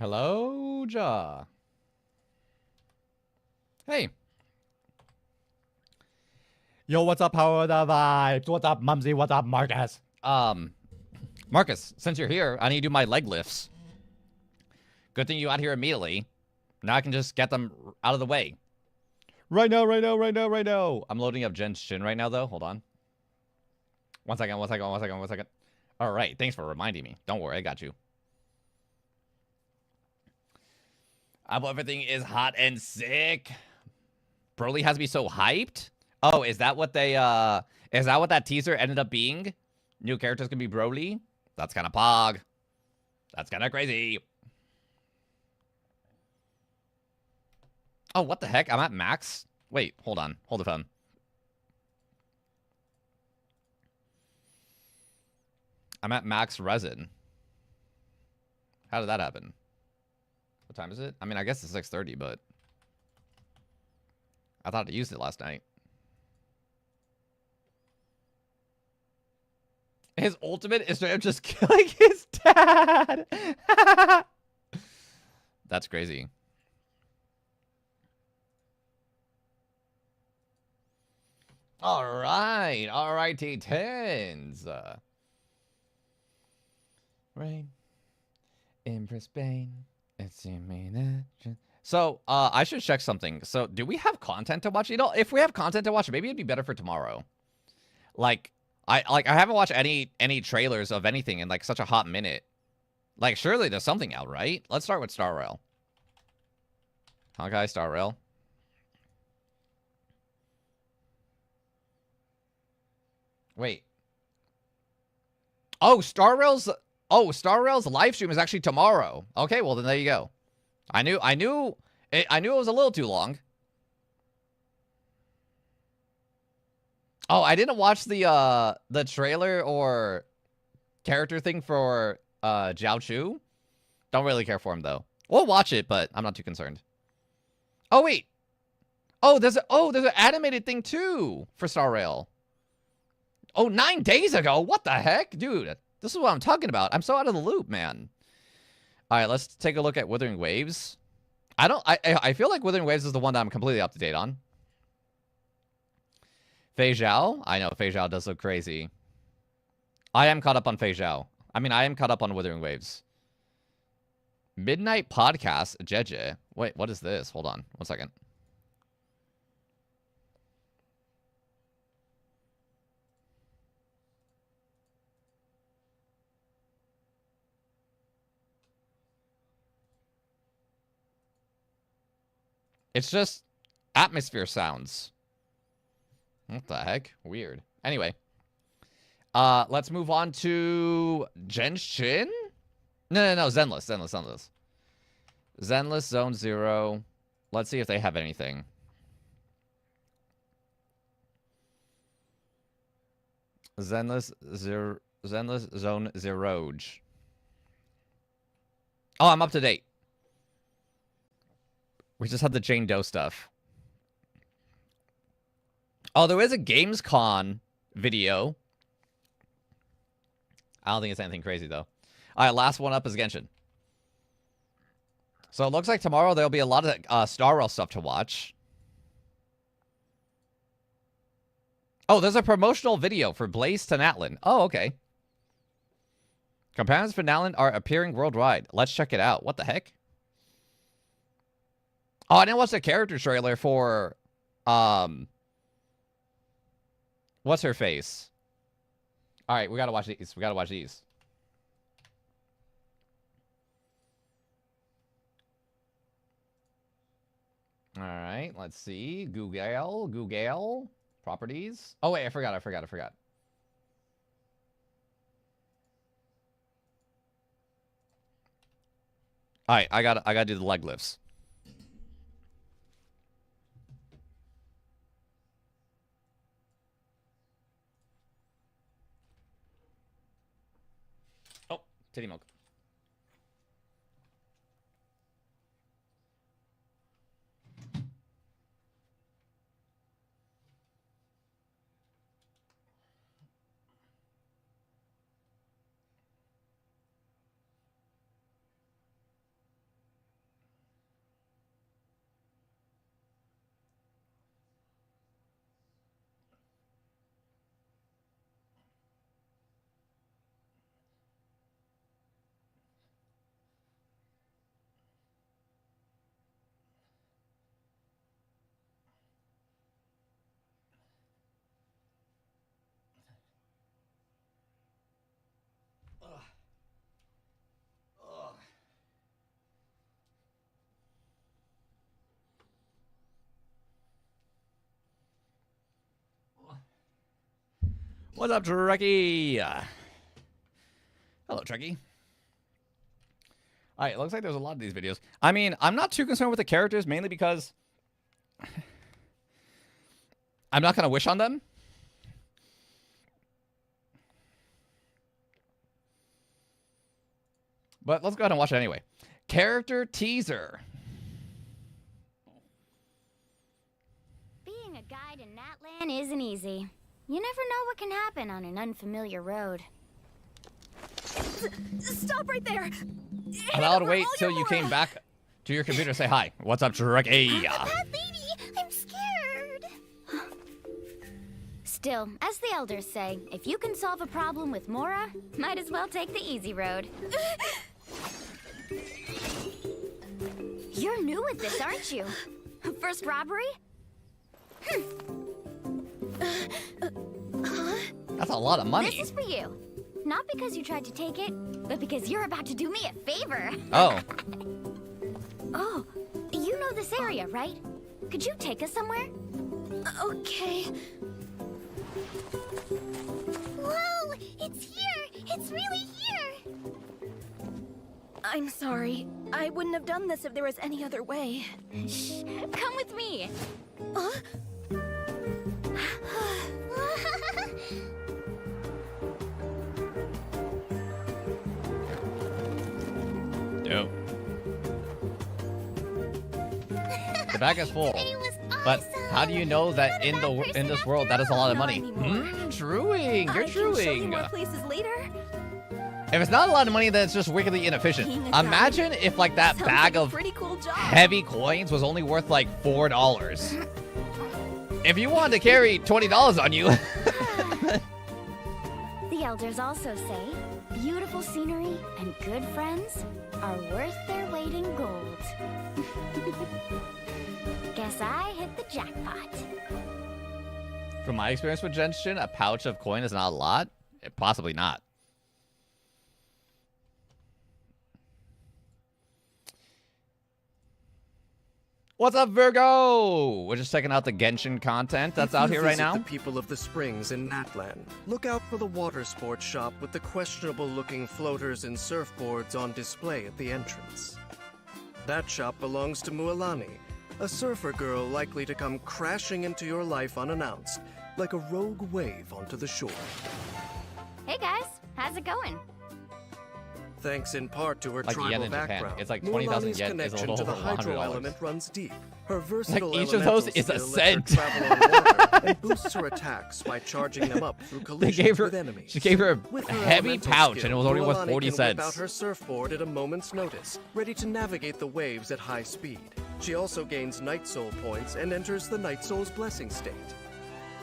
Hello, Ja. Hey. Yo, what's up, How are the vibes? What's up, Mumsy? What's up, Marcus? Marcus, since you're here, I need to do my leg lifts. Good thing you got here immediately. Now I can just get them out of the way. Right now. I'm loading up Jen's chin right now, though. Hold on. One second. All right, thanks for reminding me. Don't worry, I got you. Everything is hot and sick. Broly has me so hyped. Oh, is that what they is that what that teaser ended up being? New characters can be Broly? That's kind of pog. That's kind of crazy. Oh, what the heck? I'm at max? Wait, hold on. Hold the phone. I'm at max resin. How did that happen? What time is it? I mean, I guess it's 6:30, but I thought I used it last night. His ultimate is straight up just killing his dad. That's crazy. All right, T10s. Rain, Empress Bane. It's in me. So, I should check something. So, do we have content to watch? You know, if we have content to watch, maybe it'd be better for tomorrow. Like, I haven't watched any trailers of anything in like such a hot minute. Like, surely there's something out, right? Let's start with Star Rail. Honkai Star Rail. Wait. Oh, Star Rail's live stream is actually tomorrow. Okay, well then there you go. I knew it was a little too long. Oh, I didn't watch the trailer or character thing for Jiao Chu. Don't really care for him though. We'll watch it, but I'm not too concerned. Oh wait. Oh, there's an animated thing too for Star Rail. Oh, 9 days ago? What the heck? Dude, this is what I'm talking about. I'm so out of the loop, man. All right, let's take a look at Withering Waves. I feel like Withering Waves is the one that I'm completely up to date on. Fei Zhao? I know, Fei Zhao does look crazy. I am caught up on Fei Zhao. I mean, I am caught up on Withering Waves. Midnight Podcast, Jeje. Wait, what is this? Hold on, 1 second. It's just atmosphere sounds. What the heck? Weird. Anyway. Let's move on to Genshin? No. Zenless. Zenless Zone 0. Let's see if they have anything. Zenless Zone 0. Oh, I'm up to date. We just had the Jane Doe stuff. Oh, there is a Gamescom video. I don't think it's anything crazy, though. All right, last one up is Genshin. So it looks like tomorrow there'll be a lot of Star Rail stuff to watch. Oh, there's a promotional video for Blaze to Natlan. Oh, okay. Companions for Natlan are appearing worldwide. Let's check it out. What the heck? Oh, I didn't watch the character trailer for, what's her face? All right, we gotta watch these. All right, let's see. Google. Properties. Oh, wait, I forgot. All right, I gotta do the leg lifts. Oh, titty milk. What's up, Trekkie? Hello, Trekkie. Alright, it looks like there's a lot of these videos. I mean, I'm not too concerned with the characters, mainly because I'm not going to wish on them. But let's go ahead and watch it anyway. Character teaser. Being a guide in Natlan isn't easy. You never know what can happen on an unfamiliar road. Stop right there! And I'll wait till you came back to your computer to say hi. What's up, Trekkie? That lady! I'm scared! Still, as the elders say, if you can solve a problem with Mora, might as well take the easy road. You're new at this, aren't you? First robbery? That's a lot of money. This is for you. Not because you tried to take it, but because you're about to do me a favor. Oh. Oh, you know this area, right? Could you take us somewhere? Okay. Whoa, it's here! It's really here! I'm sorry. I wouldn't have done this if there was any other way. Shh, come with me. Dope. The bag is full. But how do you know that in this world that is a lot of money? Truing. You're I can show you truing. more places later. If it's not a lot of money, then it's just wickedly inefficient. Being a guide Imagine if like that sounds bag like a of pretty cool job. heavy coins was only worth like $4. If you wanted to carry $20 on you. The elders also say, beautiful scenery and good friends are worth their weight in gold. Guess I hit the jackpot. From my experience with Genshin, a pouch of coin is not a lot. Possibly not. What's up, Virgo? We're just checking out the Genshin content that's out here right now. The people of the springs in Natlan. Look out for the water sports shop with the questionable-looking floaters and surfboards on display at the entrance. That shop belongs to Mualani, a surfer girl likely to come crashing into your life unannounced, like a rogue wave onto the shore. Hey guys, how's it going? Thanks in part to her Like yen tribal in Japan. background, It's like 20,000 Mualani's yen is a connection little to the over hydro $100. element runs deep. Her versatile each of those elemental is a skill lets her cent. travel on water and boosts her attacks by charging them up through They collisions gave her, with enemies. she gave her With a her heavy elemental pouch skill, and it was only worth Mualani 40 can whip out cents. her surfboard at a moment's notice, ready to navigate the waves at high speed. She also gains Night Soul points and enters the Night Soul's blessing state.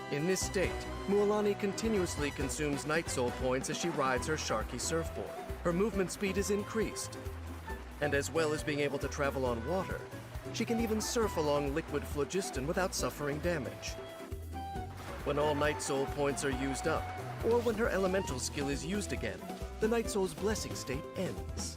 In this state, Mualani continuously consumes Night Soul points as she rides her Sharky surfboard. Her movement speed is increased. And as well as being able to travel on water, she can even surf along liquid phlogiston without suffering damage. When all Night Soul points are used up, or when her elemental skill is used again, the Night Soul's blessing state ends.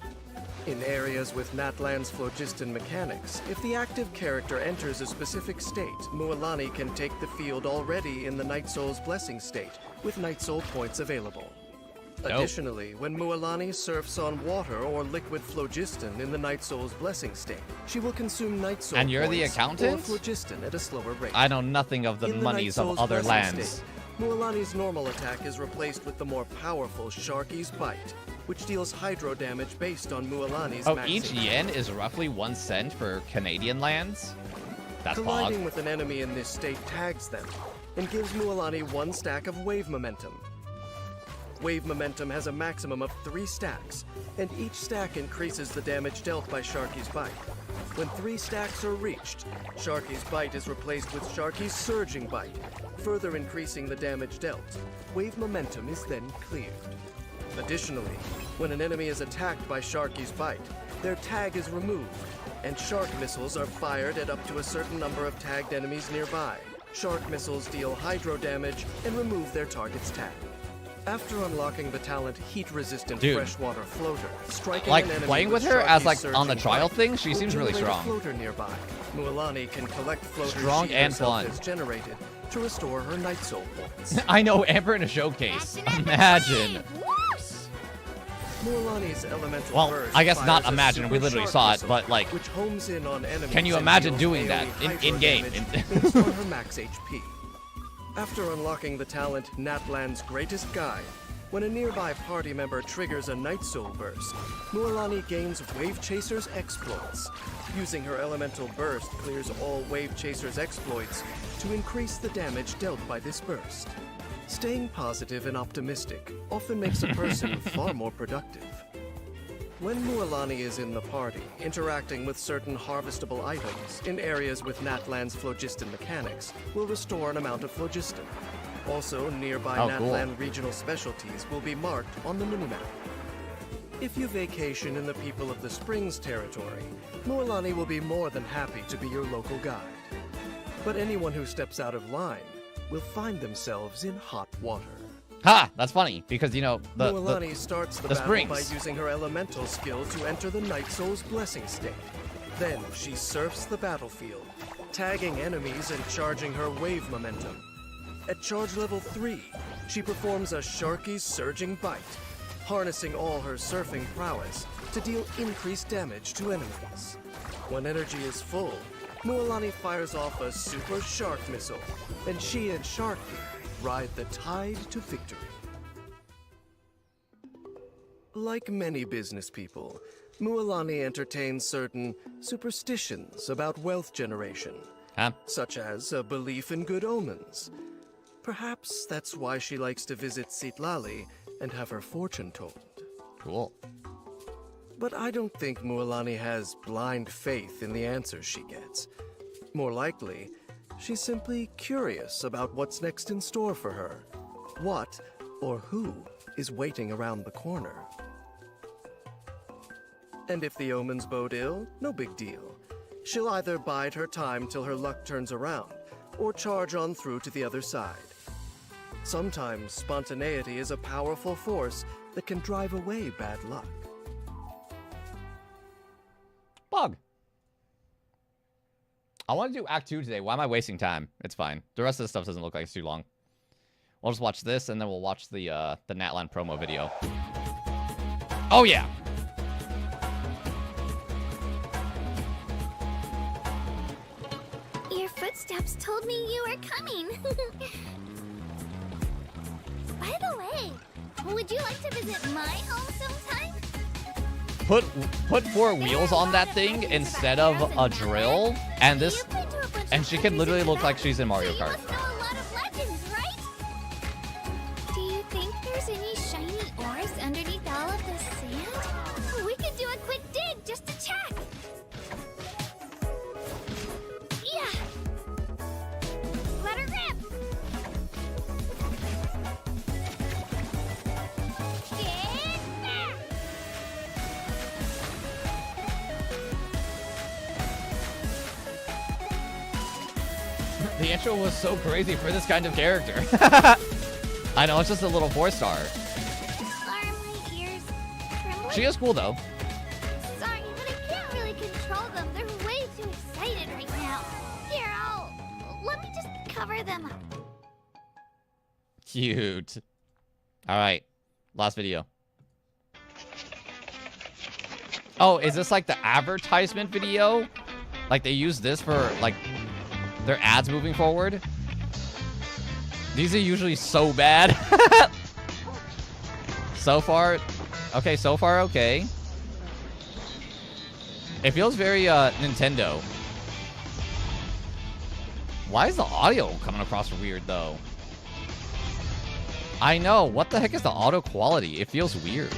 In areas with Natlan's phlogiston mechanics, if the active character enters a specific state, Mualani can take the field already in the Night Soul's blessing state, with Night Soul points available. Nope. Additionally, when Mualani surfs on water or liquid phlogiston in the Night Soul's blessing state, she will consume Night Soul And you're the points accountant? or phlogiston at a slower rate. I know nothing of the In monies Night of Soul's other blessing lands. state, Mualani's normal attack is replaced with the more powerful Sharky's Bite, which deals hydro damage based on Mualani's Oh, maxing. each yen is roughly 1 cent for Canadian lands? That's Colliding bog. with an enemy in this state tags them, and gives Mualani 1 stack of wave momentum. Wave momentum has a maximum of 3 stacks, and each stack increases the damage dealt by Sharky's Bite. When 3 stacks are reached, Sharky's Bite is replaced with Sharky's Surging Bite, further increasing the damage dealt. Wave momentum is then cleared. Additionally, when an enemy is attacked by Sharky's Bite, their tag is removed, and shark missiles are fired at up to a certain number of tagged enemies nearby. Shark missiles deal hydro damage and remove their target's tag. After unlocking the talent Heat-Resistant Dude. Freshwater Floater, striking Like, an enemy playing with her Sharky's as, like, on the surging trial bite thing, she will seems really generate a strong. floater nearby. Mualani can collect floaters Strong she and herself fun. has generated to restore her Night Soul points. I know, Amber in a showcase. Imagine. Mualani's elemental Well, burst I guess not fires a imagine, we super literally shark saw it, missile, but, like, which homes in on enemies can you and imagine deals doing that daily hydro in-game? damage based on her max HP. After unlocking the talent Natlan's Greatest Guide, when a nearby party member triggers a Night Soul burst, Mualani gains Wave Chaser's exploits. Using her elemental burst clears all Wave Chaser's exploits to increase the damage dealt by this burst. Staying positive and optimistic often makes a person far more productive. When Mualani is in the party, interacting with certain harvestable items in areas with Natlan's phlogiston mechanics will restore an amount of phlogiston. Also, nearby Oh, cool. Natlan regional specialties will be marked on the minimap. If you vacation in the People of the Springs territory, Mualani will be more than happy to be your local guide. But anyone who steps out of line will find themselves in hot water. Ha! That's funny, because, you know, Mualani starts the battle springs. by using her elemental skill to enter the Night Soul's blessing state. Then she surfs the battlefield, tagging enemies and charging her wave momentum. At charge level 3, she performs a Sharky's Surging Bite, harnessing all her surfing prowess to deal increased damage to enemies. When energy is full, Mualani fires off a Super Shark Missile, and she and Sharky ride the tide to victory. Like many business people, Mualani entertains certain superstitions about wealth generation, Huh? such as a belief in good omens. Perhaps that's why she likes to visit Citlali and have her fortune told. Cool. But I don't think Mualani has blind faith in the answers she gets. More likely, she's simply curious about what's next in store for her. What or who is waiting around the corner. And if the omens bode ill, no big deal. She'll either bide her time till her luck turns around, or charge on through to the other side. Sometimes spontaneity is a powerful force that can drive away bad luck. Bug. I want to do Act 2 today. Why am I wasting time? It's fine. The rest of the stuff doesn't look like it's too long. We'll just watch this, and then we'll watch the Natlan promo video. Oh, yeah. Your footsteps told me you were coming. By the way, would you like to visit my home sometime? Put 4 wheels on that thing instead of a drill, and this, and she can literally look like she's in Mario Kart. You must know a lot of legends, right? Do you think there's any shiny ores underneath all of this sand? We could do a quick dig just to check. Yeah. Let her rip. Get back. The intro was so crazy for this kind of character. I know, it's just a little 4-star. Are my ears trembling? She is cool, though. Sorry, but I can't really control them. They're way too excited right now. Here, let me just cover them up. Cute. All right. Last video. Oh, is this like the advertisement video? Like they use this for like their ads moving forward? These are usually so bad. So far, okay, okay. It feels very Nintendo. Why is the audio coming across weird though? I know, what the heck is the auto quality? It feels weird.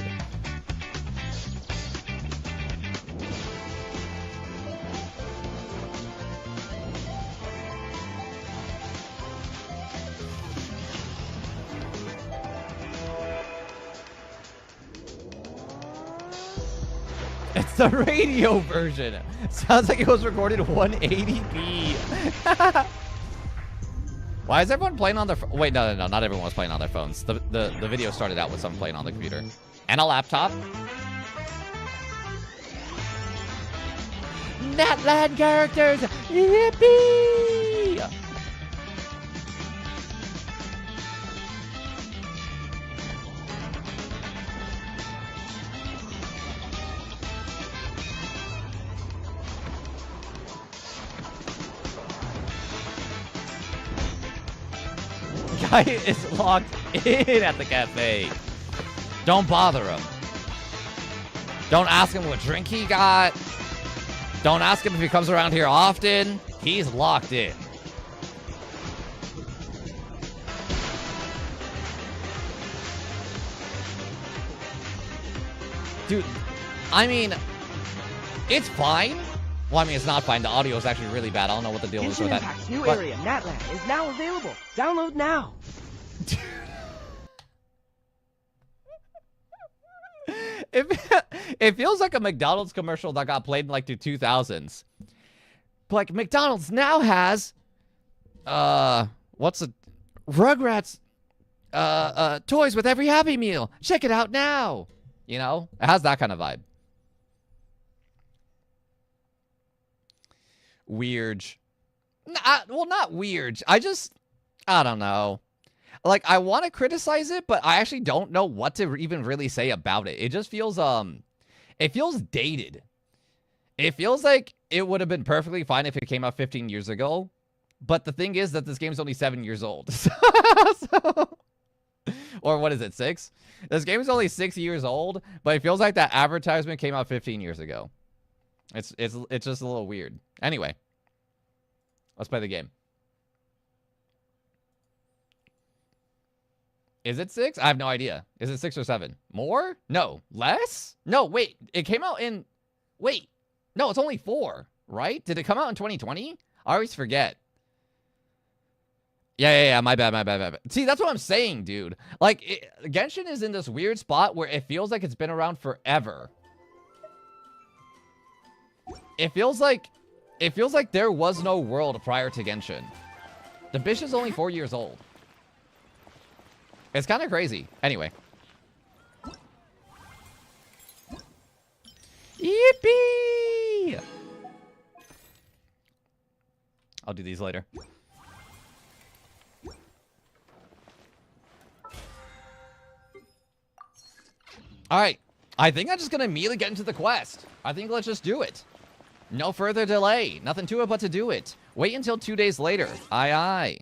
It's the radio version. Sounds like it was recorded 180p. Why is everyone playing on their wait, no, not everyone was playing on their phones. The video started out with someone playing on the computer. And a laptop. Natland characters! Yippee! Guy is locked in at the cafe. Don't bother him. Don't ask him what drink he got. Don't ask him if he comes around here often. He's locked in. Dude, I mean, it's fine. Well, I mean, it's not fine. The audio is actually really bad. I don't know what the deal is with that. Impact's new area, Natland, is now available. Download now. It feels like a McDonald's commercial that got played in like the 2000s. But like McDonald's now has what's a Rugrats toys with every Happy Meal. Check it out now. You know? It has that kind of vibe. Weird. Well, not weird. I don't know. Like, I want to criticize it, but I actually don't know what to even really say about it. It just feels, it feels dated. It feels like it would have been perfectly fine if it came out 15 years ago. But the thing is that this game's only 7 years old. Or what is it, 6? This game is only 6 years old, but it feels like that advertisement came out 15 years ago. It's just a little weird. Anyway, let's play the game. Is it 6? I have no idea. Is it 6 or 7? More? No. Less? No, wait. It came out in... Wait. No, it's only 4, right? Did it come out in 2020? I always forget. Yeah. My bad. See, that's what I'm saying, dude. Like, Genshin is in this weird spot where it feels like it's been around forever. It feels like there was no world prior to Genshin. The bitch is only 4 years old. It's kind of crazy. Anyway. Yippee! I'll do these later. Alright. I think I'm just going to immediately get into the quest. I think let's just do it. No further delay. Nothing to it but to do it. Wait until 2 days later. Aye.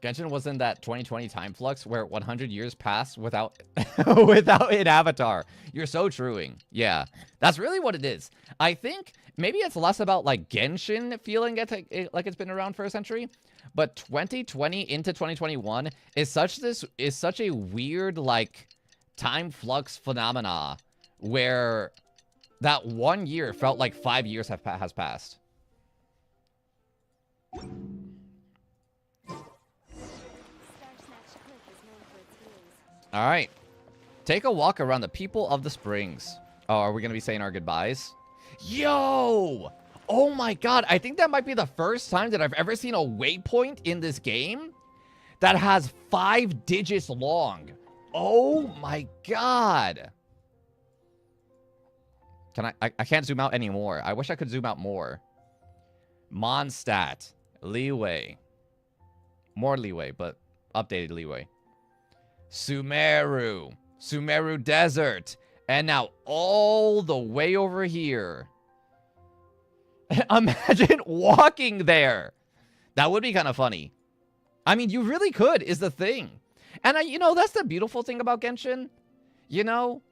Genshin was in that 2020 time flux where 100 years passed without without an avatar. You're so truing. Yeah, that's really what it is. I think maybe it's less about like Genshin feeling like it's been around for a century, but 2020 into 2021 is such a weird like time flux phenomena where that 1 year felt like 5 years has passed. All right. Take a walk around the people of the springs. Oh, are we going to be saying our goodbyes? Yo! Oh my god. I think that might be the first time that I've ever seen a waypoint in this game that has 5 digits long. Oh my god. Can I can't zoom out anymore. I wish I could zoom out more. Mondstadt. Leeway. More leeway, but updated leeway. Sumeru. Sumeru Desert. And now all the way over here. Imagine walking there. That would be kind of funny. I mean, you really could, is the thing. And, you know, that's the beautiful thing about Genshin. You know,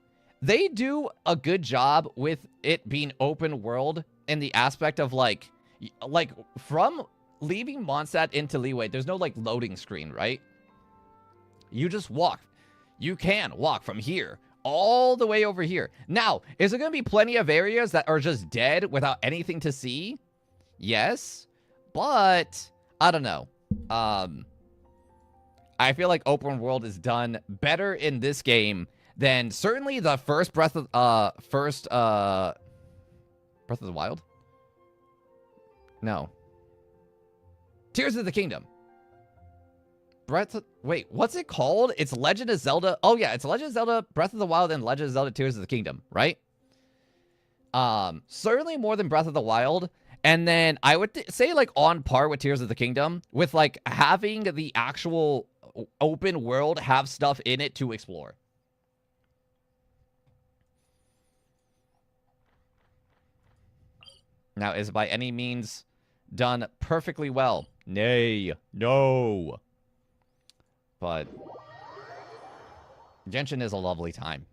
they do a good job with it being open world in the aspect of, like from leaving Mondstadt into Leeway, there's no, like, loading screen, right? You just walk. You can walk from here all the way over here. Now, is there going to be plenty of areas that are just dead without anything to see? Yes. But, I don't know. I I feel like open world is done better in this game than certainly the first Breath of the Wild? No. Tears of the Kingdom. Wait, what's it called? It's Legend of Zelda. Oh yeah, it's Legend of Zelda Breath of the Wild and Legend of Zelda Tears of the Kingdom, right? Certainly more than Breath of the Wild. And then I would say like on par with Tears of the Kingdom with like having the actual open world have stuff in it to explore. Now, is it by any means done perfectly well? Nay. No. But Genshin is a lovely time.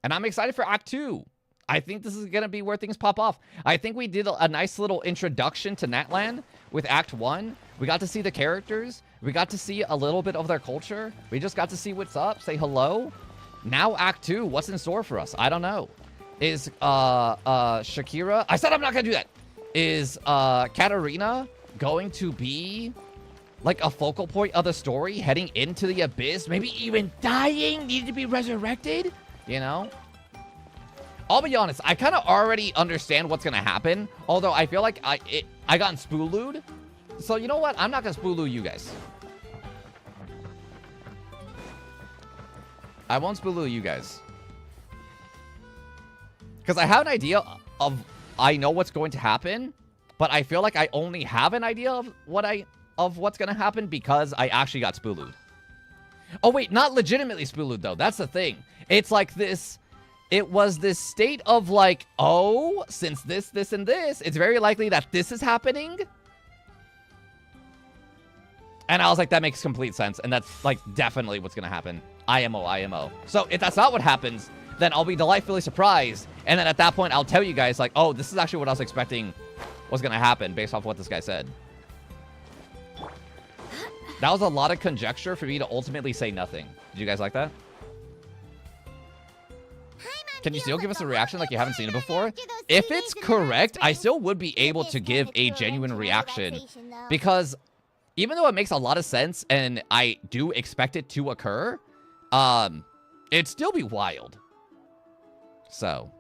And I'm excited for Act 2. I think this is going to be where things pop off. I think we did a nice little introduction to Natlan with Act 1. We got to see the characters. We got to see a little bit of their culture. We just got to see what's up, say hello. Now Act 2, what's in store for us? I don't know. Is Shakira... I said I'm not going to do that. Is Katarina going to be like a focal point of the story, heading into the abyss, maybe even dying, needing to be resurrected? You know? I'll be honest, I kind of already understand what's going to happen, although I feel like I got spoolooed. So you know what? I'm not going to spooloo you guys. I won't spooloo you guys. Because I have an idea of... I know what's going to happen, but I feel like I only have an idea of what's going to happen because I actually got spoolooed. Oh, wait, not legitimately spoolooed, though. That's the thing. It's like this... It was this state of like, oh, since this, and this, it's very likely that this is happening. And I was like, that makes complete sense. And that's like definitely what's going to happen. IMO. So if that's not what happens, then I'll be delightfully surprised. And then at that point, I'll tell you guys like, oh, this is actually what I was expecting was going to happen based off what this guy said. That was a lot of conjecture for me to ultimately say nothing. Did you guys like that? Can you still give us a reaction like you haven't seen it before? If it's correct, I still would be able to give a genuine reaction. Because even though it makes a lot of sense and I do expect it to occur, it'd still be wild. So.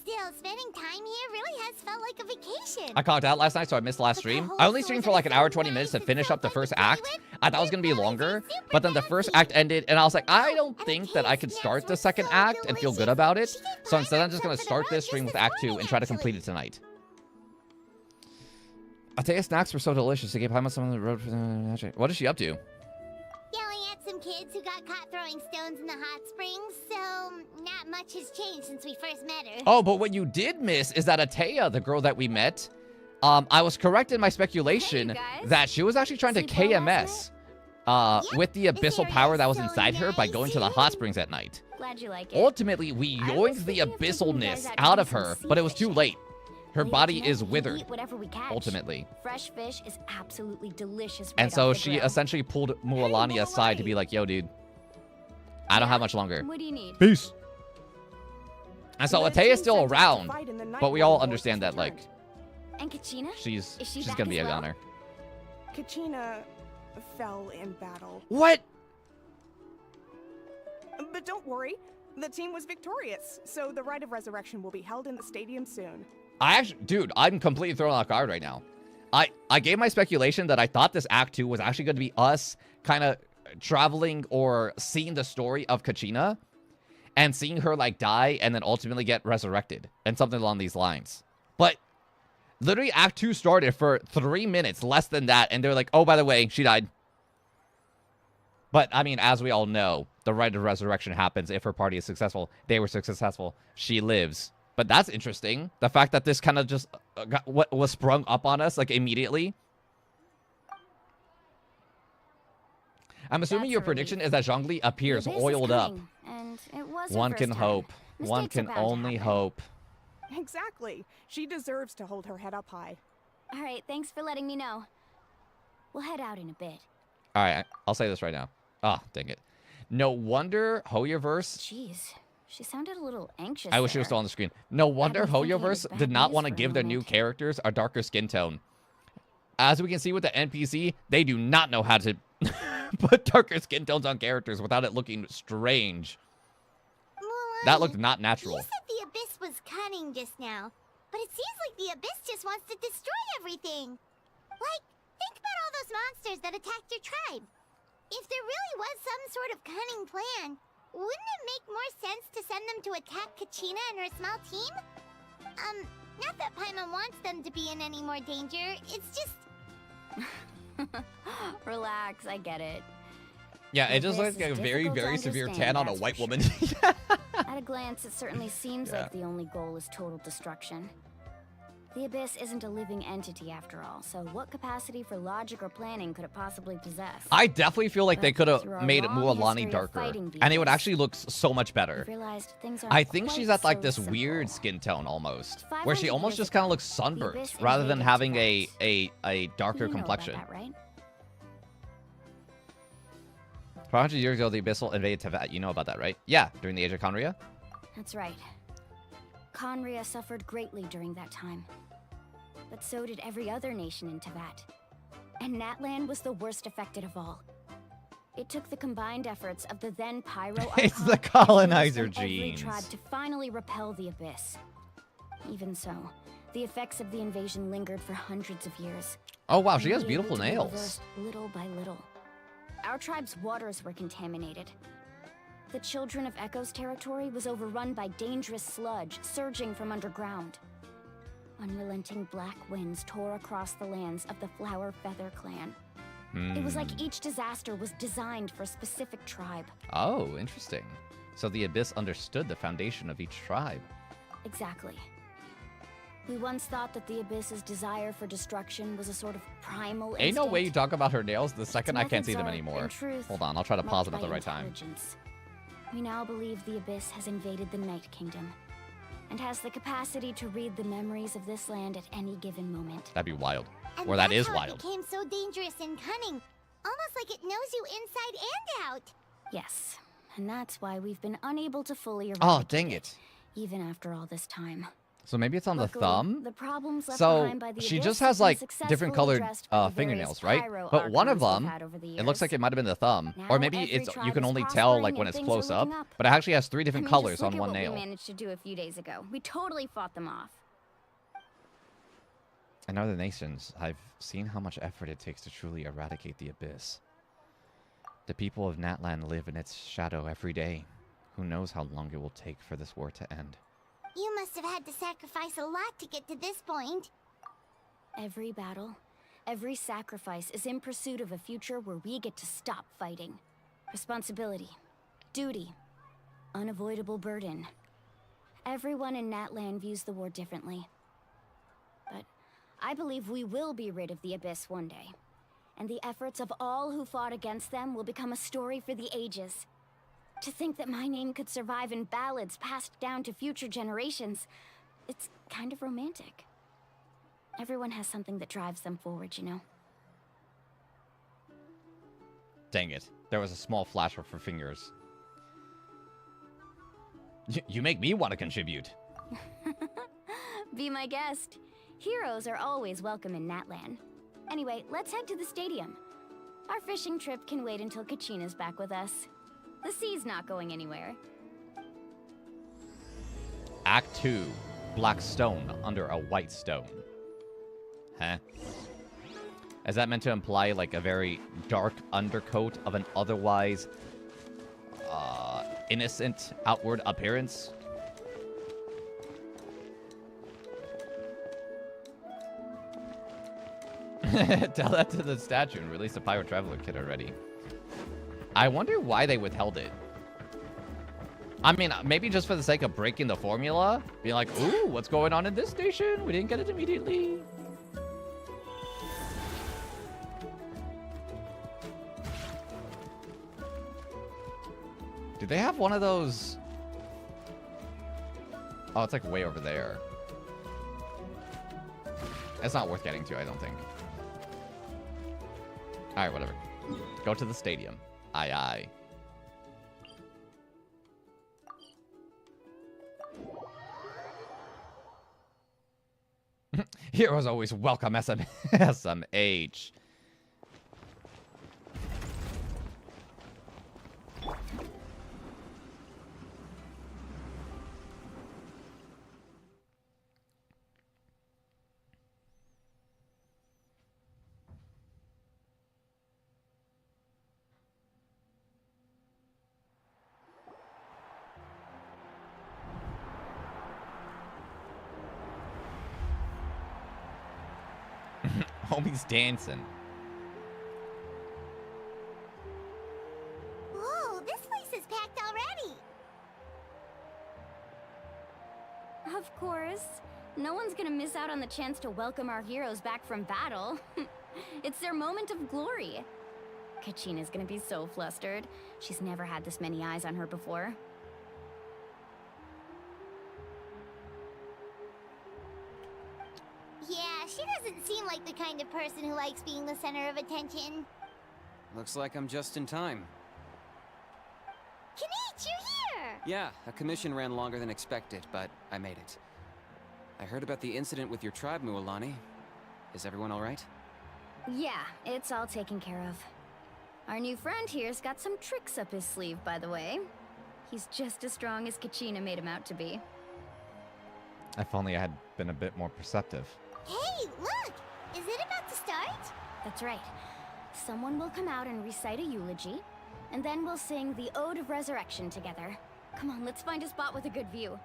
Still, spending time here really has felt like a vacation. I conked out last night, so I missed the last stream. I only streamed for like an hour, 20 minutes to finish up the first act. I thought it was going to be longer, but then the first act ended, and I was like, I don't think that I could start the second act and feel good about it. So instead, I'm just going to start this stream with Act 2 and try to complete it tonight. Atea's snacks were so delicious. They gave Paimon some on the road for the... What is she up to? Yelling at some kids who got caught throwing stones in the hot springs, so not much has changed since we first met her. Oh, but what you did miss is that Atea, the girl that we met, I was correct in my speculation that she was actually trying to KMS with the abyssal power that was inside her by going to the hot springs at night. Glad you like it. Ultimately, we yoinked the abyssalness out of her, but it was too late. Her body is withered, ultimately. Fresh fish is absolutely delicious. And so she essentially pulled Mualani aside to be like, yo, dude, I don't have much longer. What do you need? Peace. And so Atea's still around, but we all understand that, like, And Kachina? she's back gonna be as a well? goner. Kachina fell in battle. What? But don't worry, the team was victorious, so the rite of resurrection will be held in the stadium soon. Dude, I'm completely thrown off guard right now. I gave my speculation that I thought this Act 2 was actually going to be us kind of traveling or seeing the story of Kachina and seeing her, like, die and then ultimately get resurrected and something along these lines. But literally Act 2 started for 3 minutes, less than that, and they're like, oh, by the way, she died. But, I mean, as we all know, the rite of resurrection happens if her party is successful. They were successful. She lives. But that's interesting. The fact that this kind of just was sprung up on us, like, immediately. I'm assuming your prediction is that Zhongli appears oiled up. And it was One can hope. One can only hope. Exactly. She deserves to hold her head up high. All right, thanks for letting me know. We'll head out in a bit. All right, I'll say this right now. Ah, dang it. No wonder Hoyoverse... Jeez, she sounded a little anxious. I wish she was still on the screen. No wonder been thinking Hoyoverse it was did bad not news want to for a give their new moment. characters a darker skin tone. as we can see with the NPC, they do not know how to put darker skin tones on characters without it looking strange. Mulan, That looked not natural. You said the Abyss was cunning just now, but it seems like the Abyss just wants to destroy everything. Like, think about all those monsters that attacked your tribe. If there really was some sort of cunning plan, wouldn't it make more sense to send them to attack Kachina and her small team? Not that Paimon wants them to be in any more danger, it's just... Relax, I get it. Yeah, it just This looks like is a very, difficult to very severe understand, tan on a that's white for woman. At a glance, it certainly seems Yeah. like the only goal is total destruction. The Abyss isn't a living entity after all, so what capacity for logic or planning could it possibly possess? I definitely feel like they But could through have our made long Mualani history of darker, fighting the and it would Abyss, actually look so much better. I've realized things aren't I think she's quite at like so this simple. weird skin tone almost, where she 500 almost years just ago, kind of looks the sunburnt Abyss rather than invaded having Tibet. a darker You know complexion. about that, right? 500 years ago, the Abyssal invaded Tibet. You know about that, right? Yeah, during the Age of Conria. That's right. Conria suffered greatly during that time. But so did every other nation in Tibet. And Natlan was the worst affected of all. It took the combined efforts of the then Pyro It's Archon the and colonizer from every genes. tribe to finally repel the Abyss. Even so, the effects of the invasion lingered for hundreds of years. Oh wow, she only has able beautiful to be nails. reversed little by little. Our tribe's waters were contaminated. The Children of Echo's territory was overrun by dangerous sludge surging from underground. Unrelenting black winds tore across the lands of the Flower Feather clan. It was like each disaster was designed for a specific tribe. Oh, interesting. So the Abyss understood the foundation of each tribe. Exactly. We once thought that the Abyss's desire for destruction was a sort of primal Ain't no way you instinct. talk about her nails the second I can't Methods see them are, anymore. in truth, Hold on, I'll try to pause them at marked the right by time. intelligence. We now believe the Abyss has invaded the Night Kingdom and has the capacity to read the memories of this land at any given moment. That'd be wild. And Or that that's is how wild. It became so dangerous and cunning, almost like it knows you inside and out. Yes, and that's why we've been unable to fully eradicate Oh, dang it. even after all this time. So maybe it's on the Luckily, thum? The problems left So behind by the she Abyss just have has been like successfully different colored addressed by the various fingernails, right? pyro But one of archons we've them, had over the it looks years. like it might have been the thumb. Now Or maybe every it's tribe you can is only tell prospering like when and it's things close are up. looking up. But it actually has 3 I different mean, colors just look on at one what nail. we managed to do a few days ago. We totally fought them off. In other nations, I've seen how much effort it takes to truly eradicate the Abyss. The people of Natlan live in its shadow every day. Who knows how long it will take for this war to end. You must have had to sacrifice a lot to get to this point. Every battle, every sacrifice is in pursuit of a future where we get to stop fighting. Responsibility, duty, unavoidable burden. Everyone in Natlan views the war differently. But I believe we will be rid of the Abyss one day. And the efforts of all who fought against them will become a story for the ages. To think that my name could survive in ballads passed down to future generations, it's kind of romantic. Everyone has something that drives them forward, you know? Dang it. There was a small flash of her fingers. You make me want to contribute. Be my guest. Heroes are always welcome in Natlan. Anyway, let's head to the stadium. Our fishing trip can wait until Kachina's back with us. The sea's not going anywhere. Act 2. Black stone under a white stone. Huh? Is that meant to imply like a very dark undercoat of an otherwise innocent outward appearance? Tell that to the statue and release the Pyro Traveler kit already. I wonder why they withheld it. I mean, maybe just for the sake of breaking the formula. Being like, ooh, what's going on in this station? We didn't get it immediately. Do they have one of those? Oh, it's like way over there. It's not worth getting to, I don't think. Alright, whatever. Go to the stadium. Aye, aye. Heroes always welcome SMH. Homie's dancing. Whoa, this place is packed already. Of course. No one's gonna miss out on the chance to welcome our heroes back from battle. It's their moment of glory. Kachina's gonna be so flustered. She's never had this many eyes on her before. Yeah, she doesn't seem like the kind of person who likes being the center of attention. Looks like I'm just in time. Kinich, you're here! Yeah, a commission ran longer than expected, but I made it. I heard about the incident with your tribe, Mualani. Is everyone alright? Yeah, it's all taken care of. Our new friend here's got some tricks up his sleeve, by the way. He's just as strong as Kachina made him out to be. If only I had been a bit more perceptive. Hey, look! Is it about to start? That's right. Someone will come out and recite a eulogy, and then we'll sing the Ode of Resurrection together. Come on, let's find a spot with a good view.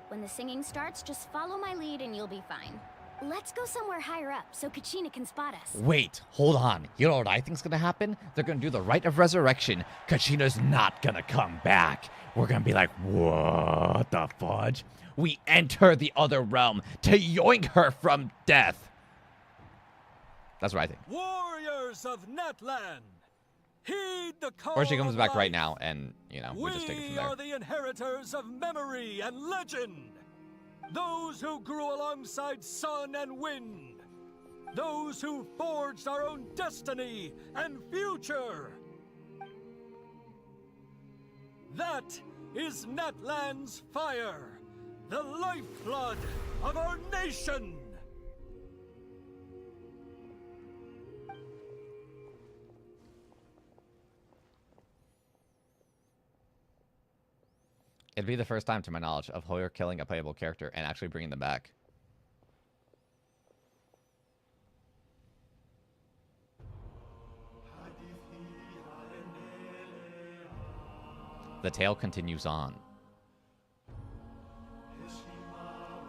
When the singing starts, just follow my lead and you'll be fine. Let's go somewhere higher up so Kachina can spot us. Wait, hold on. You know what I think's gonna happen? They're gonna do the rite of resurrection. Kachina's not gonna come back. We're gonna be like, what the fudge? We enter the other realm to yoink her from death. That's what I think. Warriors of Natlan, heed the call. Or she comes of back right life. now and, you know, we just take it from We there. are the inheritors of memory and legend. Those who grew alongside sun and wind. Those who forged our own destiny and future. That is Natlan's fire, the lifeblood of our nation. It'd be the first time, to my knowledge, of Hoyer killing a playable character and actually bringing them back. The tale continues on.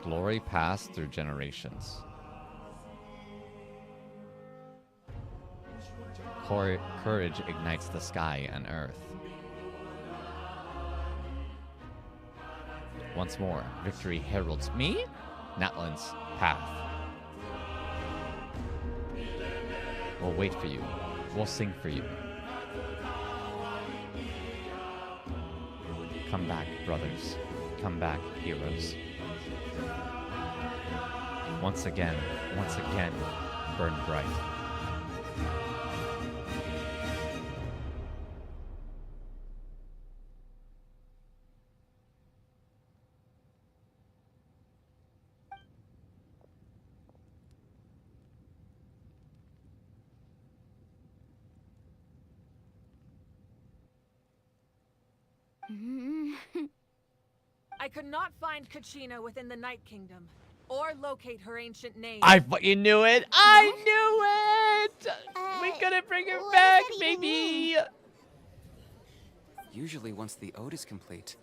Glory passed through generations. Courage ignites the sky and earth. Once more, victory heralds me, Natlan's path. We'll wait for you. We'll sing for you. Come back, brothers. Come back, heroes. Once again, burn bright. I could not find Kachina within the Night Kingdom, or locate her ancient name. I fucking knew it! I knew it! We gotta bring her what back, does that even baby! Usually once the ode is complete,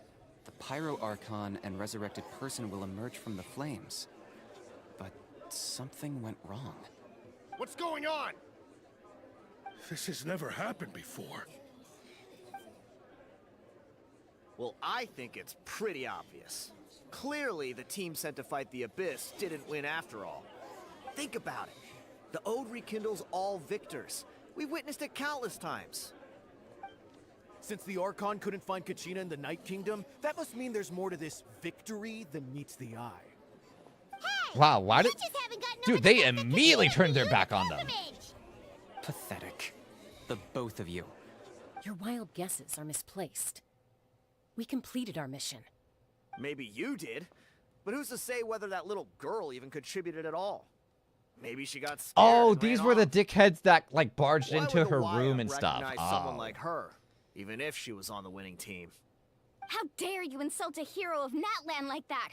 the Pyro Archon and resurrected person will emerge from the flames. But something went wrong. What's going on? This has never happened before. Well, I think it's pretty obvious. Clearly, the team sent to fight the Abyss didn't win after all. Think about it. The Ode rekindles all victors. We've witnessed it countless times. Since the Archon couldn't find Kachina in the Night Kingdom, that must mean there's more to this victory than meets the eye. Hey! Wow, why you did... just haven't gotten Dude, over they the fact that immediately Kachina's turned their the back youth on them. pilgrimage. Pathetic. The both of you. Your wild guesses are misplaced. We completed our mission. Maybe you did, but who's to say whether that little girl even contributed at all? Maybe she got scared. Oh, and these ran were the off. dickheads that like barged Why into would the her Wire room and stuff. recognize someone Oh. like her, even if she was on the winning team? How dare you insult a hero of Natlan like that?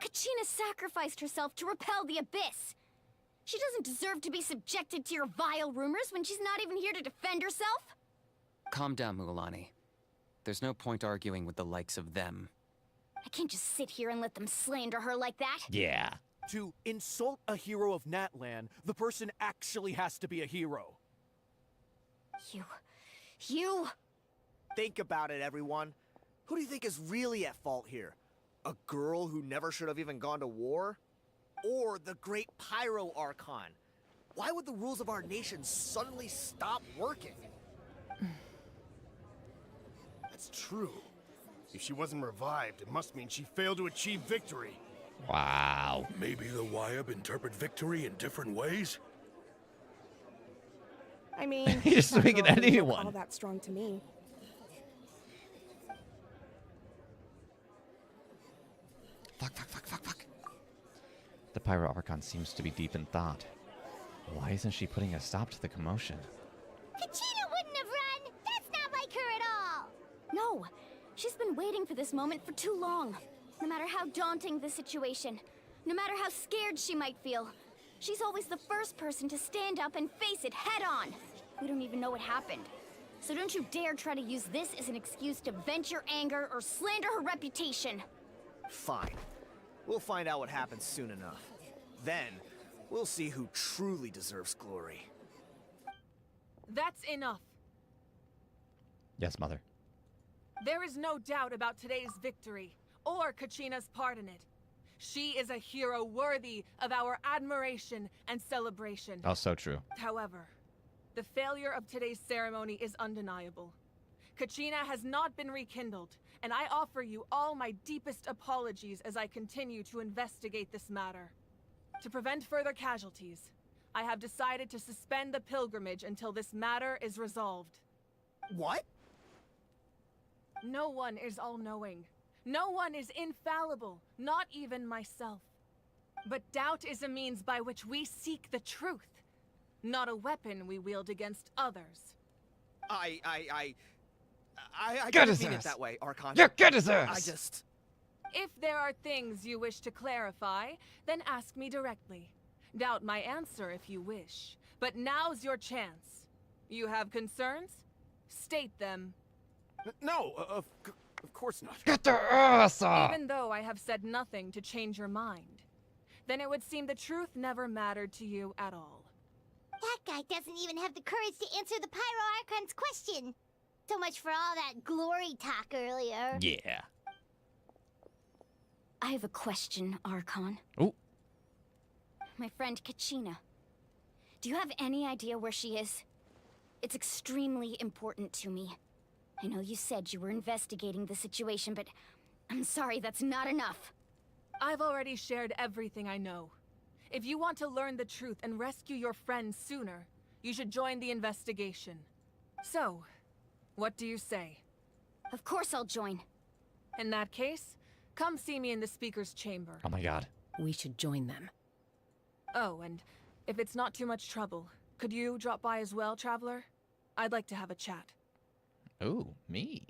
Kachina sacrificed herself to repel the Abyss. She doesn't deserve to be subjected to your vile rumors when she's not even here to defend herself. Calm down, Mualani. There's no point arguing with the likes of them. I can't just sit here and let them slander her like that. Yeah. To insult a hero of Natlan, the person actually has to be a hero. You... Think about it, everyone. Who do you think is really at fault here? A girl who never should have even gone to war? Or the great Pyro Archon? Why would the rules of our nation suddenly stop working? That's true. If she wasn't revived, it must mean she failed to achieve victory. Wow. Maybe the Wyab interpret victory in different ways? I mean, He's that swinging girl at doesn't look anyone. all that strong to me. Fuck. The Pyro Archon seems to be deep in thought. Why isn't she putting a stop to the commotion? Kachina wouldn't have run! That's not like her at all! No, she's been waiting for this moment for too long. No matter how daunting the situation, no matter how scared she might feel, she's always the first person to stand up and face it head on. We don't even know what happened. So don't you dare try to use this as an excuse to vent your anger or slander her reputation. Fine. We'll find out what happens soon enough. Then, we'll see who truly deserves glory. That's enough. Yes, Mother. There is no doubt about today's victory, or Kachina's part in it. She is a hero worthy of our admiration and celebration. Oh, so true. However, the failure of today's ceremony is undeniable. Kachina has not been rekindled, and I offer you all my deepest apologies as I continue to investigate this matter. To prevent further casualties, I have decided to suspend the pilgrimage until this matter is resolved. What? No one is all-knowing. No one is infallible, not even myself. But doubt is a means by which we seek the truth, not a weapon we wield against others. I Get didn't his mean it ass. that way, Archon. Yeah, get his ass. I just... If there are things you wish to clarify, then ask me directly. Doubt my answer if you wish. But now's your chance. You have concerns? State them. No, of course not. Get their ass off! Even though I have said nothing to change your mind, then it would seem the truth never mattered to you at all. That guy doesn't even have the courage to answer the Pyro Archon's question. So much for all that glory talk earlier. Yeah. I have a question, Archon. Ooh. My friend Kachina. Do you have any idea where she is? It's extremely important to me. I know you said you were investigating the situation, but I'm sorry, that's not enough. I've already shared everything I know. If you want to learn the truth and rescue your friend sooner, you should join the investigation. So, what do you say? Of course I'll join. In that case, come see me in the speaker's chamber. Oh my god. We should join them. Oh, and if it's not too much trouble, could you drop by as well, Traveler? I'd like to have a chat. Ooh, me.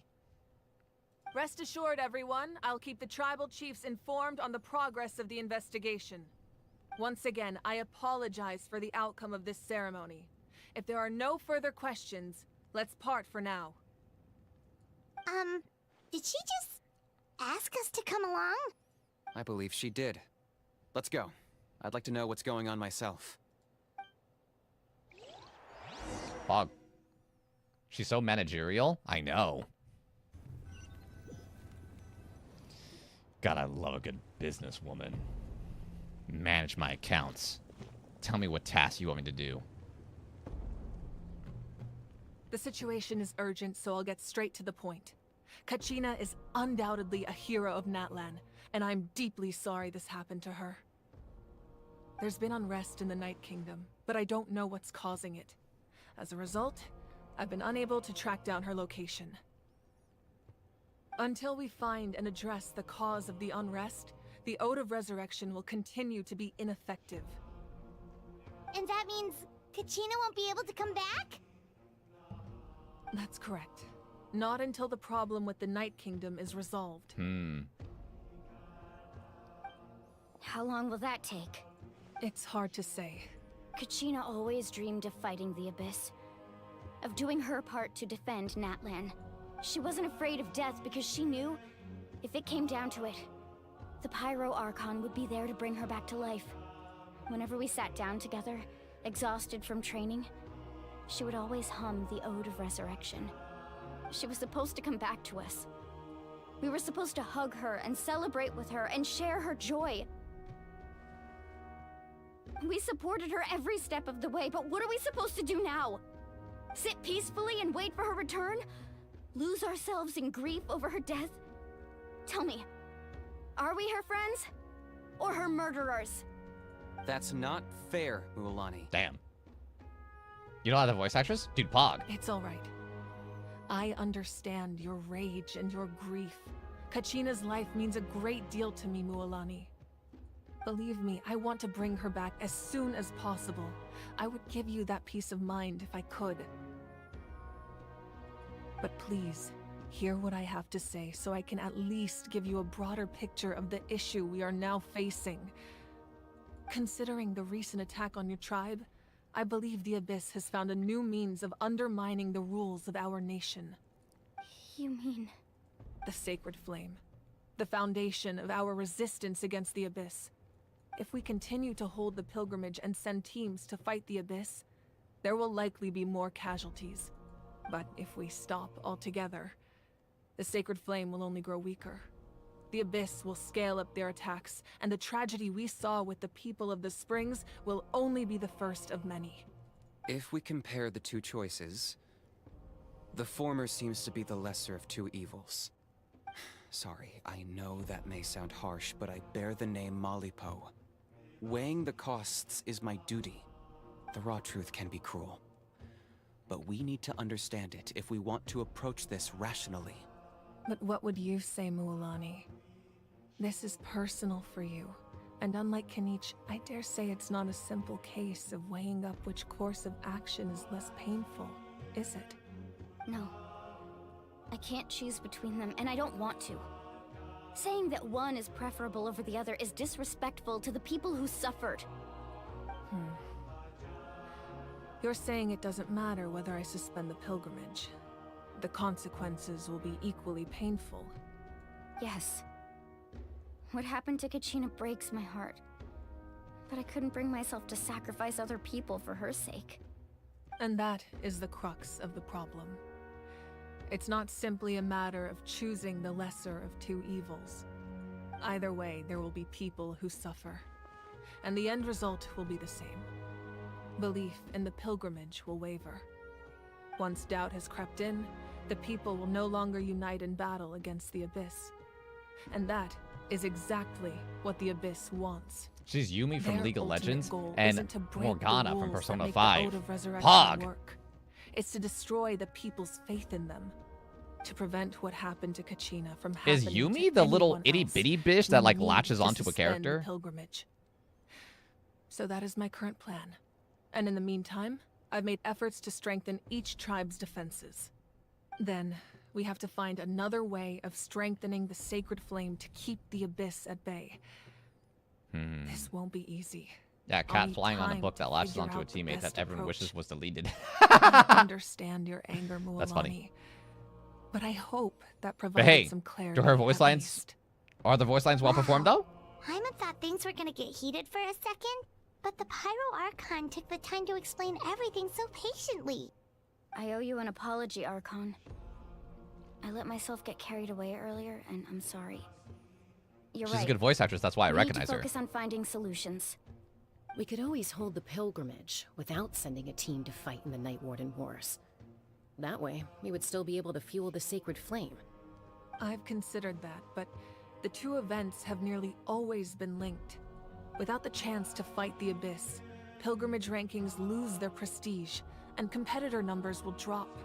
Rest assured, everyone, I'll keep the tribal chiefs informed on the progress of the investigation. Once again, I apologize for the outcome of this ceremony. If there are no further questions, let's part for now. Did she just ask us to come along? I believe she did. Let's go. I'd like to know what's going on myself. Fog. She's so managerial. I know. God, I love a good businesswoman. Manage my accounts. Tell me what tasks you want me to do. The situation is urgent, so I'll get straight to the point. Kachina is undoubtedly a hero of Natlan, and I'm deeply sorry this happened to her. There's been unrest in the Night Kingdom, but I don't know what's causing it. As a result, I've been unable to track down her location. Until we find and address the cause of the unrest, the Ode of Resurrection will continue to be ineffective. And that means Kachina won't be able to come back? That's correct. Not until the problem with the Night Kingdom is resolved. How long will that take? It's hard to say. Kachina always dreamed of fighting the Abyss. Of doing her part to defend Natlan. She wasn't afraid of death because she knew, if it came down to it, the Pyro Archon would be there to bring her back to life. Whenever we sat down together, exhausted from training, she would always hum the Ode of Resurrection. She was supposed to come back to us. We were supposed to hug her and celebrate with her and share her joy. We supported her every step of the way, but what are we supposed to do now? Sit peacefully and wait for her return? Lose ourselves in grief over her death? Tell me, are we her friends? Or her murderers? That's not fair, Mualani. Damn. You don't have the voice actress? Dude, Pog. It's all right. I understand your rage and your grief. Kachina's life means a great deal to me, Mualani. Believe me, I want to bring her back as soon as possible. I would give you that peace of mind if I could. But please, hear what I have to say so I can at least give you a broader picture of the issue we are now facing. Considering the recent attack on your tribe, I believe the Abyss has found a new means of undermining the rules of our nation. You mean? The Sacred Flame. The foundation of our resistance against the Abyss. If we continue to hold the pilgrimage and send teams to fight the Abyss, there will likely be more casualties. But if we stop altogether, the Sacred Flame will only grow weaker. The Abyss will scale up their attacks, and the tragedy we saw with the people of the Springs will only be the first of many. If we compare the two choices, the former seems to be the lesser of two evils. Sorry, I know that may sound harsh, but I bear the name Malipo. Weighing the costs is my duty. The raw truth can be cruel. But we need to understand it if we want to approach this rationally. But what would you say, Mualani? This is personal for you. And unlike Kanich, I dare say it's not a simple case of weighing up which course of action is less painful, is it? No. I can't choose between them, and I don't want to. Saying that one is preferable over the other is disrespectful to the people who suffered. You're saying it doesn't matter whether I suspend the pilgrimage. The consequences will be equally painful. Yes. What happened to Kachina breaks my heart. But I couldn't bring myself to sacrifice other people for her sake. And that is the crux of the problem. It's not simply a matter of choosing the lesser of two evils. Either way, there will be people who suffer. And the end result will be the same. Belief in the pilgrimage will waver. Once doubt has crept in, the people will no longer unite in battle against the Abyss. And that is exactly what the Abyss wants. She's Yumi from Their League of ultimate Legends goal and isn't to break Morgana the from rules that Persona make 5. the Ode of Resurrection Pog. work. It's to destroy the people's faith in them. To prevent what happened to Kachina from happening Is to Yumi the little anyone itty else, bitty bitch that we like need latches to onto a suspend the character? pilgrimage. So that is my current plan. And in the meantime, I've made efforts to strengthen each tribe's defenses. Then, we have to find another way of strengthening the Sacred Flame to keep the Abyss at bay. This won't be easy. Yeah, I'll cat need flying on a time book to that latches figure onto a out the teammate that best everyone approach. wishes was deleted. I understand your anger, Mualani. That's funny. But I hope that But provides hey, some clarity. do her voice at lines least. are the voice lines well performed though? Paimon thought things were gonna get heated for a second, but the Pyro Archon took the time to explain everything so patiently. I owe you an apology, Archon. I let myself get carried away earlier, and I'm sorry. You're She's right. a good voice actress, that's why I We recognize need to her. focus on finding solutions. We could always hold the pilgrimage without sending a team to fight in the Night Warden Wars. That way, we would still be able to fuel the Sacred Flame. I've considered that, but the two events have nearly always been linked. Without the chance to fight the Abyss, pilgrimage rankings lose their prestige, and competitor numbers will drop.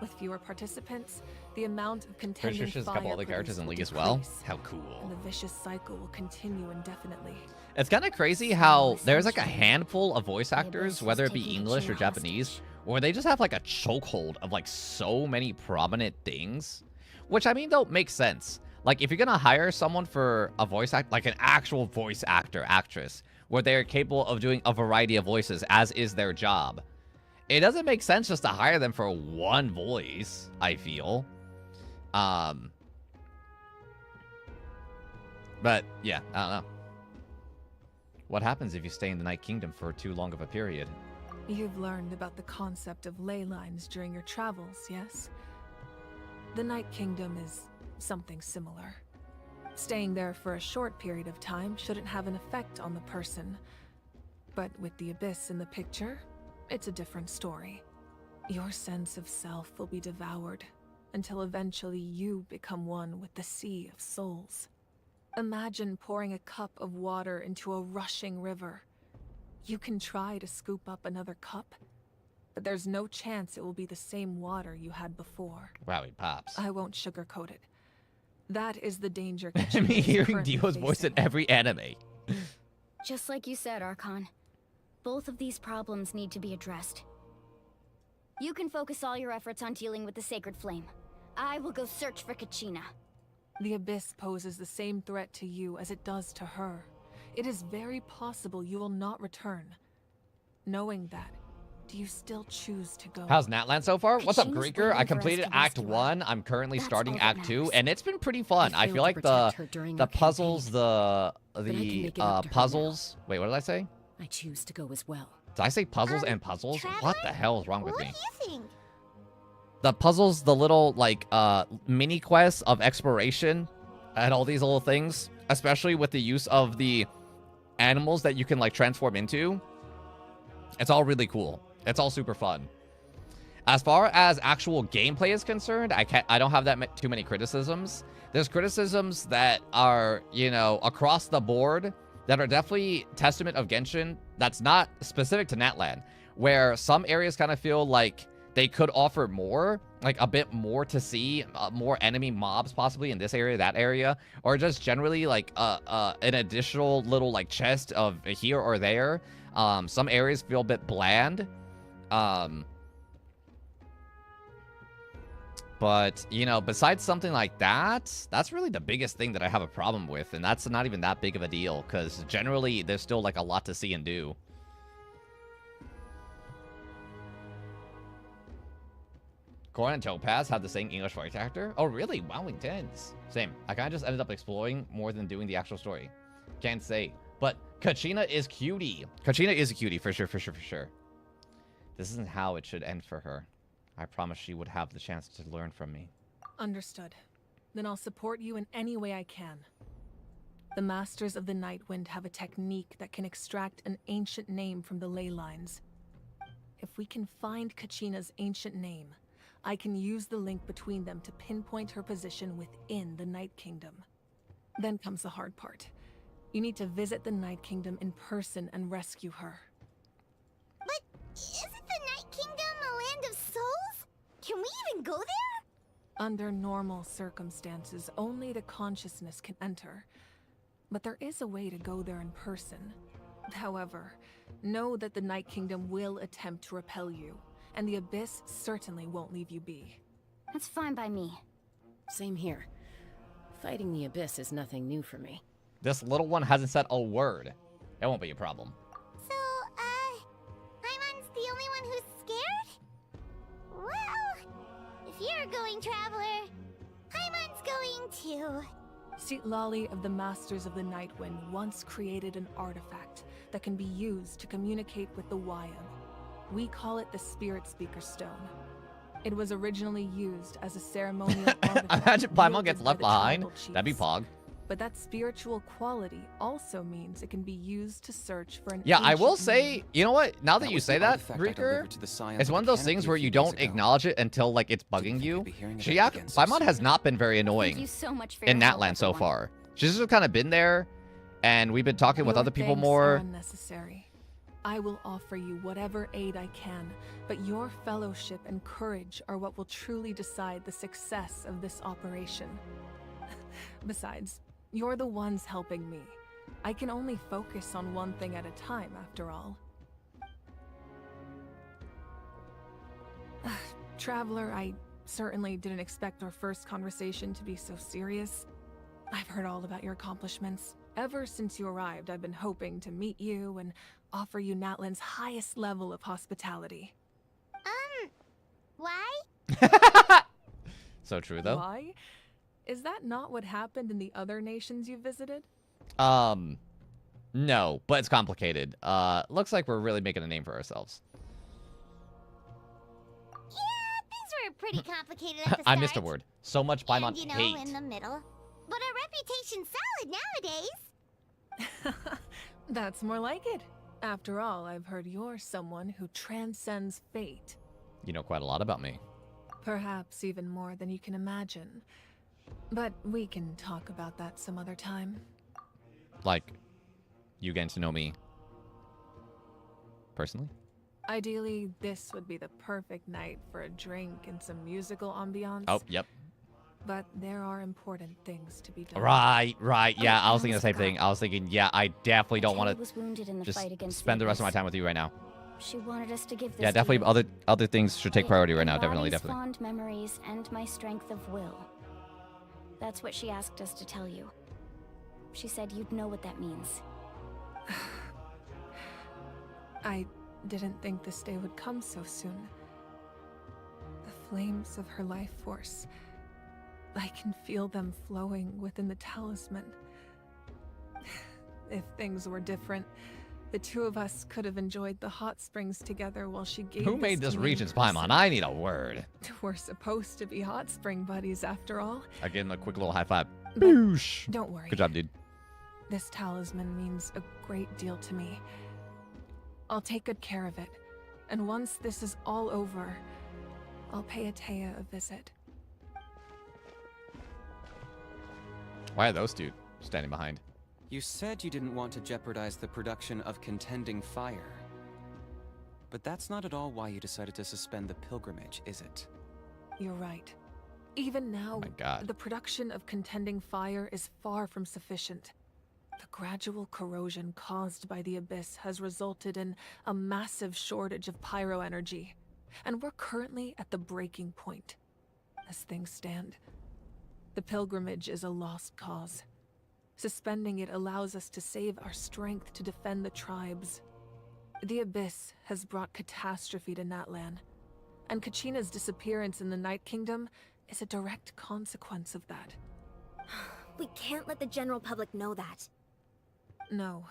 With fewer participants, the amount of Pretty contending sure she's a fire couple other characters produced in will League as well. decrease, How and cool. the vicious cycle will continue indefinitely. It's kind of crazy how there's like a handful of voice actors, whether it be English or Japanese, where they just have like a chokehold of like so many prominent things. Which, I mean, though, makes sense. Like, if you're gonna hire someone for a voice act, like an actual voice actor, actress, where they're capable of doing a variety of voices, as is their job, it doesn't make sense just to hire them for one voice, I feel. But, yeah, I don't know. What happens if you stay in the Night Kingdom for too long of a period? You've learned about the concept of ley lines during your travels, yes? The Night Kingdom is something similar. Staying there for a short period of time shouldn't have an effect on the person. But with the Abyss in the picture, it's a different story. Your sense of self will be devoured until eventually you become one with the Sea of Souls. Imagine pouring a cup of water into a rushing river. You can try to scoop up another cup, but there's no chance it will be the same water you had before. Wowie pops. I won't sugarcoat it. That is the danger. I mean, hearing Dio's voice in every anime. Just like you said, Archon. Both of these problems need to be addressed. You can focus all your efforts on dealing with the Sacred Flame. I will go search for Kachina. The Abyss poses the same threat to you as it does to her. It is very possible you will not return. Knowing that, do you still choose to go? How's Natlan so far? What's up, Kachina's Greeker? waiting I for us completed to Act rescue her. 1. I'm currently That's starting all that Act 2, matters. and it's been pretty fun. I failed feel to like protect her during the our puzzles, campaign, the I can make it up to her puzzles. Wait, what did I say? I choose to go as well. Did I say puzzles and puzzles? Traveler? What the hell is wrong with What me? do you think? The puzzles, the little like mini quests of exploration and all these little things, especially with the use of the animals that you can like transform into. It's all really cool. It's all super fun. As far as actual gameplay is concerned, I don't have that too many criticisms. There's criticisms that are, you know, across the board that are definitely testament of Genshin that's not specific to Natlan, where some areas kind of feel like they could offer more, like a bit more to see, more enemy mobs possibly in this area, that area, or just generally like an additional little like chest of here or there. Some areas feel a bit bland. But, you know, besides something like that, that's really the biggest thing that I have a problem with. And that's not even that big of a deal, because generally there's still like a lot to see and do. Corn and Topaz had the same English voice actor. Oh, really? Wow, intense. Same. I kind of just ended up exploring more than doing the actual story. Can't say. But Kachina is cutie. Kachina is a cutie, for sure, for sure, for sure. This isn't how it should end for her. I promise she would have the chance to learn from me. Understood. Then I'll support you in any way I can. The Masters of the Nightwind have a technique that can extract an ancient name from the ley lines. If we can find Kachina's ancient name, I can use the link between them to pinpoint her position within the Night Kingdom. Then comes the hard part. You need to visit the Night Kingdom in person and rescue her. But isn't the Night Kingdom a land of souls? Can we even go there? Under normal circumstances, only the consciousness can enter. But there is a way to go there in person. However, know that the Night Kingdom will attempt to repel you, and the Abyss certainly won't leave you be. That's fine by me. Same here. Fighting the Abyss is nothing new for me. This little one hasn't said a word. It won't be a problem. So, Paimon's the only one who's scared? Well, if you're going, Traveler, Paimon's going too. Citlali of the Masters of the Nightwind once created an artifact that can be used to communicate with the Wyam. We call it the Spirit Speaker Stone. It was originally used as a ceremonial artifact. Imagine Paimon gets wielded by left the behind. tribal chiefs. That'd be pog. But that spiritual quality also means it can be used to search for an Yeah, I will ancient say, name. you know what? Now that That you was say the that, artifact I Greeker, delivered to the Scions it's of one of the those Canopy things a where few you days don't ago. acknowledge it until like it's bugging think you. I'd be hearing about it again so Paimon has soon. not been very annoying Thank you so much for in your help, Natlan so everyone. far. She's just kind of been there, and we've been talking with Your other people thanks more. are unnecessary. I will offer you whatever aid I can, but your fellowship and courage are what will truly decide the success of this operation. Besides, you're the ones helping me. I can only focus on one thing at a time, after all. Traveler, I certainly didn't expect our first conversation to be so serious. I've heard all about your accomplishments. Ever since you arrived, I've been hoping to meet you and offer you Natlan's highest level of hospitality. Why? So true, though. Why? Is that not what happened in the other nations you visited? No, but it's complicated. Looks like we're really making a name for ourselves. Yeah, things were pretty complicated at the start. I missed a word. So much Paimon and, you know, hate. in the middle. But our reputation's solid nowadays. That's more like it. After all, I've heard you're someone who transcends fate. You know quite a lot about me. Perhaps even more than you can imagine. But we can talk about that some other time. Like, you getting to know me personally? Ideally, this would be the perfect night for a drink and some musical ambiance. Oh, yep. But there are important things to be done. Right. Yeah, I was thinking the same thing. I was thinking, yeah, I definitely don't want to just spend the rest of my time with you right now. She wanted us to give this Yeah, definitely other things should take priority right now. Definitely. Fond memories and my strength of will. That's what she asked us to tell you. She said you'd know what that means. I didn't think this day would come so soon. The flames of her life force. I can feel them flowing within the talisman. If things were different, the two of us could have enjoyed the hot springs together while she gave Who made this Regent's Paimon? I need a word. We're supposed to be hot spring buddies after all. I give him a quick little high five. But Boosh. don't worry. Good job, dude. This talisman means a great deal to me. I'll take good care of it. And once this is all over, I'll pay Atea a visit. Why are those two standing behind? You said you didn't want to jeopardize the production of contending fire. But that's not at all why you decided to suspend the pilgrimage, is it? You're right. Even now, the production of contending fire is far from sufficient. The gradual corrosion caused by the Abyss has resulted in a massive shortage of pyro energy, and we're currently at the breaking point. As things stand, the pilgrimage is a lost cause. Suspending it allows us to save our strength to defend the tribes. The Abyss has brought catastrophe to Natlan, and Kachina's disappearance in the Night Kingdom is a direct consequence of that. We can't let the general public know that. No.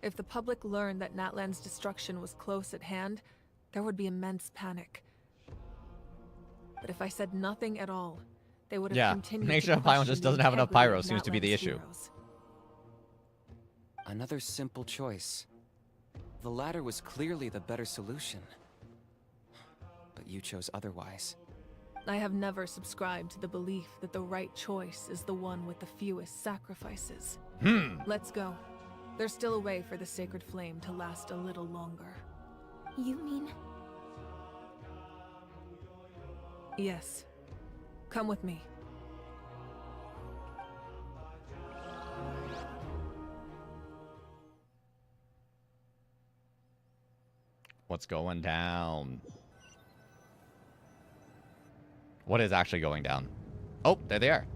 If the public learned that Natlan's destruction was close at hand, there would be immense panic. But if I said nothing at all, they would have continued make to sure Paimon question just the doesn't have enough integrity pyro of seems to be the Natlan's issue. heroes. Another simple choice. The latter was clearly the better solution. But you chose otherwise. I have never subscribed to the belief that the right choice is the one with the fewest sacrifices. Let's go. There's still a way for the sacred flame to last a little longer. You mean? Yes. Come with me. What's going down? What is actually going down? Oh, there they are.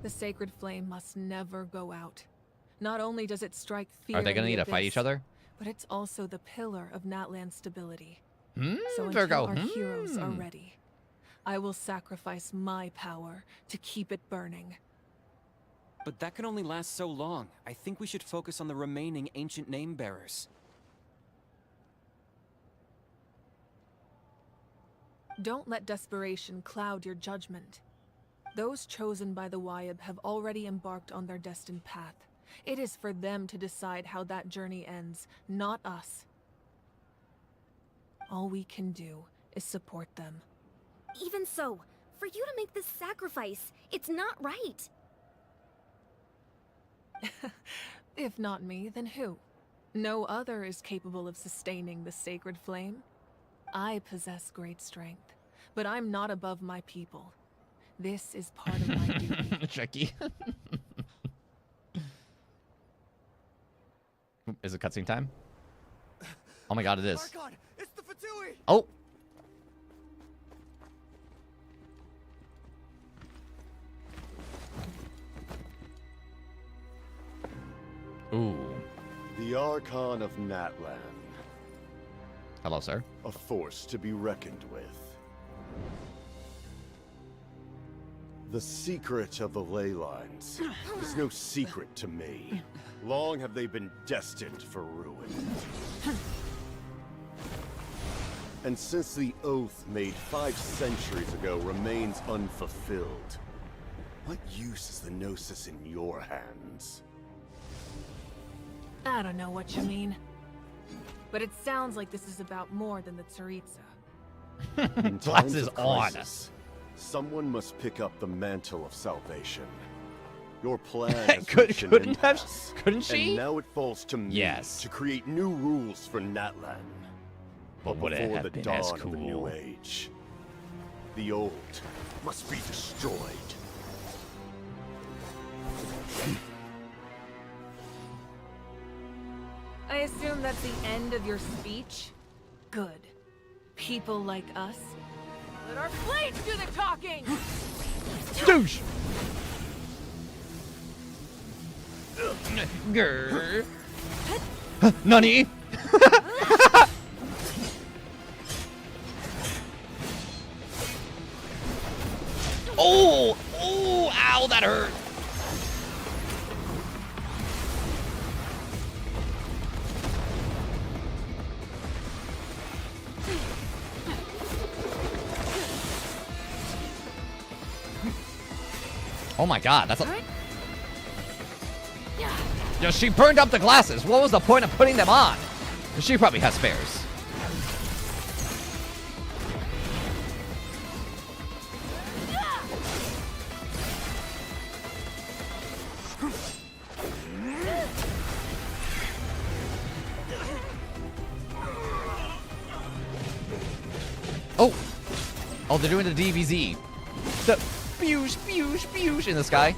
The sacred flame must never go out. Not only does it strike fear Are they going to need to fight each other? But it's also the pillar of Natlan's stability. So until Virgo. our heroes are ready, I will sacrifice my power to keep it burning. But that can only last so long. I think we should focus on the remaining ancient name bearers. Don't let desperation cloud your judgment. Those chosen by the Wyeb have already embarked on their destined path. It is for them to decide how that journey ends, not us. All we can do is support them. Even so, for you to make this sacrifice, it's not right. If not me, then who? No other is capable of sustaining the sacred flame. I possess great strength, but I'm not above my people. This is part of my duty. Tricky. Is it cutscene time? Oh my god, it is. Archon, it's the Fatui! Oh! Ooh. The Archon of Natlan. Hello, sir. A force to be reckoned with. The secret of the ley lines is no secret to me. Long have they been destined for ruin. And since the oath made 5 centuries ago remains unfulfilled, what use is the Gnosis in your hands? I don't know what you mean. But it sounds like this is about more than the Tsaritsa. In times Glasses of on. crisis, someone must pick up the mantle of salvation. Your plan has reached an impasse, couldn't she? And now it falls to me to create new rules for Natlan. But would it before have the been dawn as of the new cool? age, the old must be destroyed. I assume that's the end of your speech? Good. People like us. Let our blades do the talking! Douche! Grr. Nani? Oh! Oh! Ow, that hurt! Oh my god, that's a... Yo, she burned up the glasses. What was the point of putting them on? She probably has spares. Oh! Oh, they're doing the DBZ. The spoosh, spoosh, spoosh in the sky.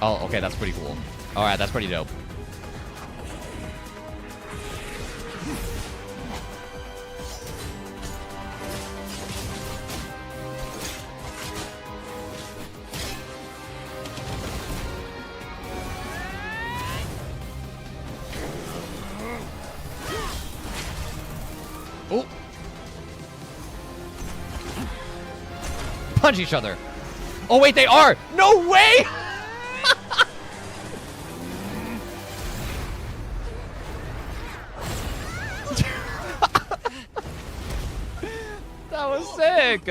Oh, okay, that's pretty cool. Alright, that's pretty dope. Oh! Punch each other. Oh, wait, they are! No way! That was sick!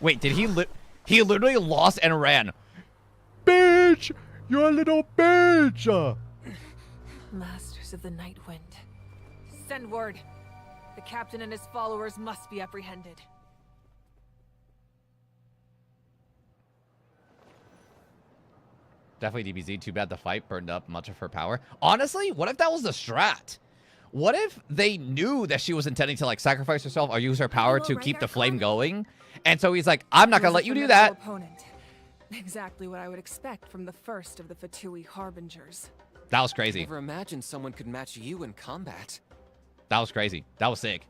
Wait, did he he literally lost and ran. Bitch! You're a little bitch! Masters of the Night Wind. Send word. The captain and his followers must be apprehended. Definitely DBZ. Too bad the fight burned up much of her power. Honestly, what if that was the strat? What if they knew that she was intending to, like, sacrifice herself or use her power to keep the flame going? And so he's like, I'm not gonna let you do that. Opponent. Exactly what I would expect from the first of the Fatui Harbingers. That was crazy. Never imagined someone could match you in combat. That was crazy. That was sick.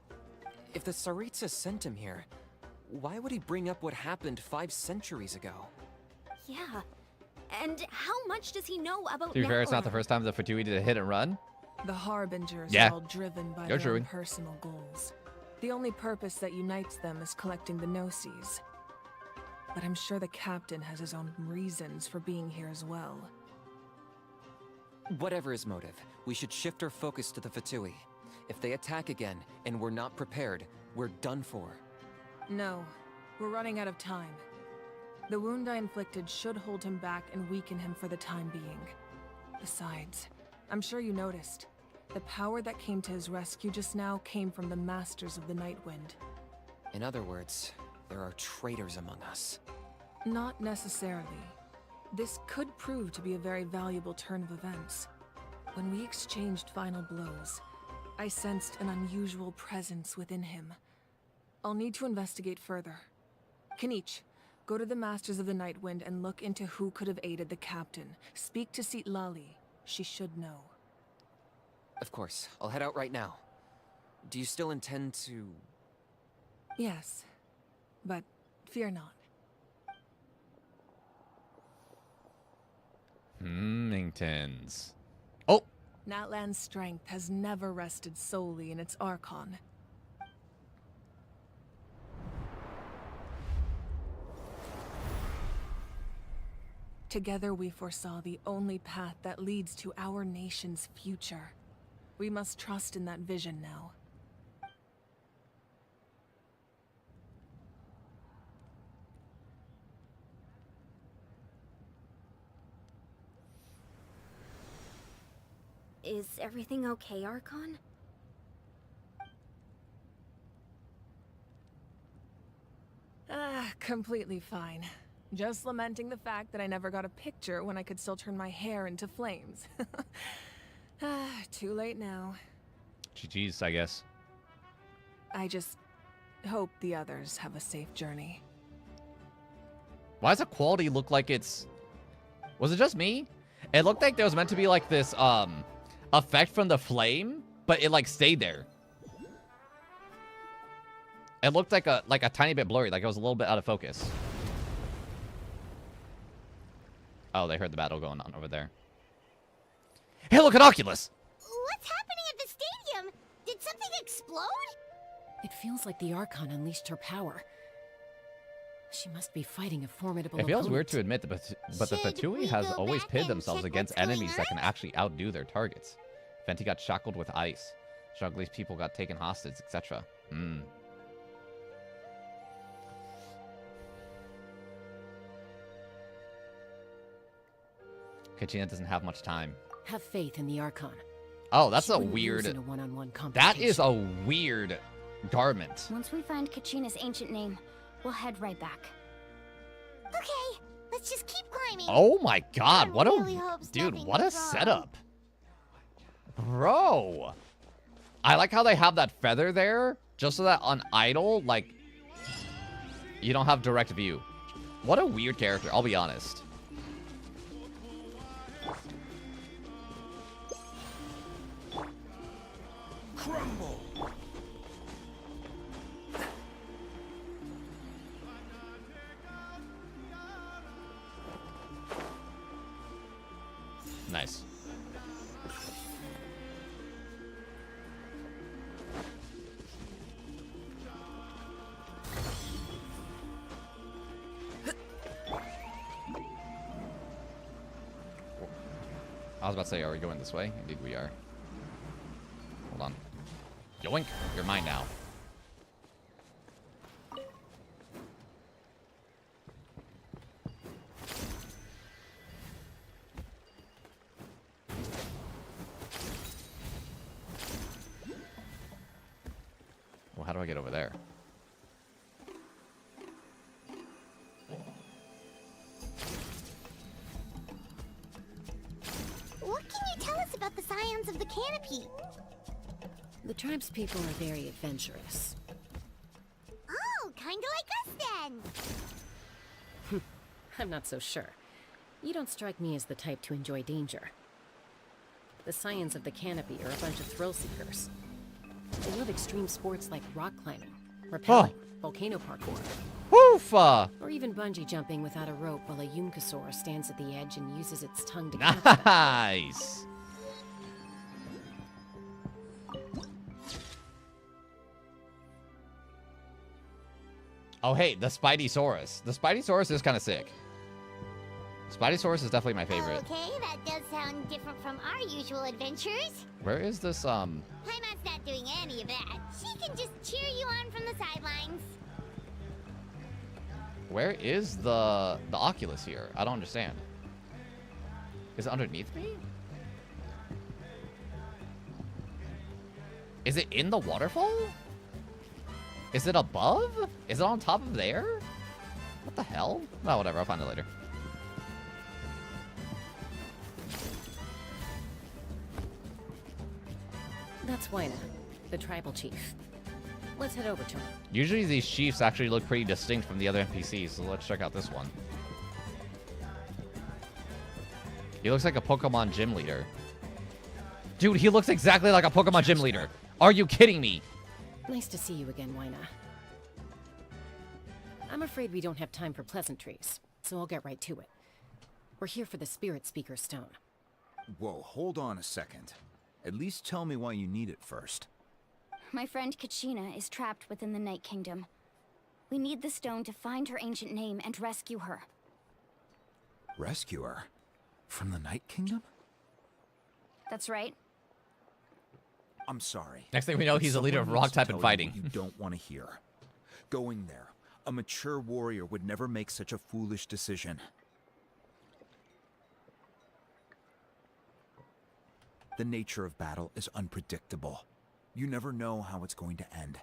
If the Tsaritsa sent him here, why would he bring up what happened 5 centuries ago? Yeah. And how much does he know about To be fair, it's not the first time the Fatui did a hit and run. The Harbingers Yeah. are all driven by You're their own true. personal goals. The only purpose that unites them is collecting the Gnosis. But I'm sure the captain has his own reasons for being here as well. Whatever his motive, we should shift our focus to the Fatui. If they attack again, and we're not prepared, we're done for. No, we're running out of time. The wound I inflicted should hold him back and weaken him for the time being. Besides, I'm sure you noticed, the power that came to his rescue just now came from the Masters of the Nightwind. In other words, there are traitors among us. Not necessarily. This could prove to be a very valuable turn of events. When we exchanged final blows, I sensed an unusual presence within him. I'll need to investigate further. Kenichi, go to the Masters of the Nightwind and look into who could have aided the captain. Speak to Lali. She should know. Of course, I'll head out right now. Do you still intend to... Yes, but fear not. Mingtons. Oh! Natlan's strength has never rested solely in its Archon. Together we foresaw the only path that leads to our nation's future. We must trust in that vision now. Is everything okay, Archon? Completely fine. Just lamenting the fact that I never got a picture when I could still turn my hair into flames. Too late now. GG's, I guess. I just hope the others have a safe journey. Why does the quality look like it's... Was it just me? It looked like there was meant to be like this, effect from the flame, but it like stayed there. It looked like a tiny bit blurry, like it was a little bit out of focus. Oh, they heard the battle going on over there. Hey, look at Oculus! What's happening at the stadium? Did something explode? It feels like the Archon unleashed her power. She must be fighting a formidable It feels opponent. weird to admit, but the Fatui has always pitted themselves against enemies that can actually outdo their targets. Venti got shackled with ice. Juggly's people got taken hostage, etc. Kachina doesn't have much time. Have faith in the Archon. Oh, that's She a wouldn't lose weird... in a one-on-one That is confrontation. a weird garment. Once we find Kachina's ancient name, we'll head right back. Okay, let's just keep climbing. Oh my god, what really a... hopes Dude, nothing what a goes wrong. setup. Bro. I like how they have that feather there, just so that on idle, like, you don't have direct view. What a weird character, I'll be honest. Crumble! Nice. I was about to say, are we going this way? Indeed we are. Hold on. Yoink! You're mine now. Well, how do I get over there? What can you tell us about the scions of the canopy? The tribe's people are very adventurous. Oh, kinda like us then. I'm not so sure. You don't strike me as the type to enjoy danger. The scions of the canopy are a bunch of thrill seekers. They love extreme sports like rock climbing, rappelling, volcano parkour. Woofa! Or even bungee jumping without a rope while a Yunkasaur stands at the edge and uses its tongue to catch them. Nice! Oh, hey, the Spideysaurus. The Spideysaurus is kind of sick. Spideysaurus is definitely my favorite. Okay, that does sound different from our usual adventures. Where is this, Paimon's not doing any of that. She can just cheer you on from the sidelines. Where is the Oculus here? I don't understand. Is it underneath me? Is it in the waterfall? Is it above? Is it on top of there? What the hell? Oh, whatever. I'll find it later. That's Wyna, the tribal chief. Let's head over to him. Usually these chiefs actually look pretty distinct from the other NPCs, so let's check out this one. He looks like a Pokemon gym leader. Dude, he looks exactly like a Pokemon gym leader. Are you kidding me? Nice to see you again, Wyna. I'm afraid we don't have time for pleasantries, so I'll get right to it. We're here for the Spirit Speaker Stone. Whoa, hold on a second. At least tell me why you need it first. My friend Kachina is trapped within the Night Kingdom. We need the stone to find her ancient name and rescue her. Rescue her? From the Night Kingdom? That's right. I'm sorry. Next thing we know, he's a leader of rock type and fighting. You don't want to hear. Going there, a mature warrior would never make such a foolish decision. The nature of battle is unpredictable. You never know how it's going to end.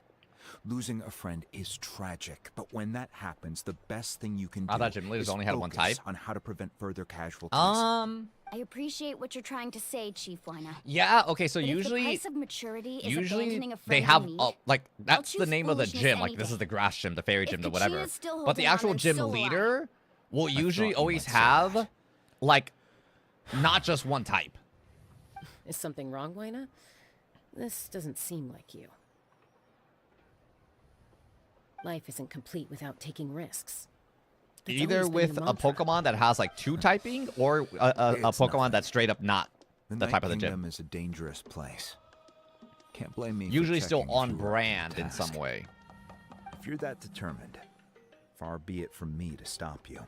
Losing a friend is tragic, but when that happens, the best thing you can do I thought gym leaders is only had one type. focus on how to prevent further casualties. I appreciate what you're trying to say, Chief Wyna. Yeah, okay, so But if usually... the price of maturity is usually abandoning a they friend have, in need, like, that's the choose name of the foolishness gym. Like, any this day. is the grass gym, the fairy gym, the whatever. Kachina's still But the holding on, actual then gym so will I. leader will usually you always might say have, like, not just one type. Is something wrong, Wyna? This doesn't seem like you. Life isn't complete without taking risks. That's Either always been with your a mantra. Pokemon that has, like, two typing, or a It's Pokemon nothing. that's straight up not The the Night type of the Kingdom gym. is a dangerous place. Can't blame me. for Usually still checking if on you were up to the brand in task. some way. If you're that determined, far be it from me to stop you.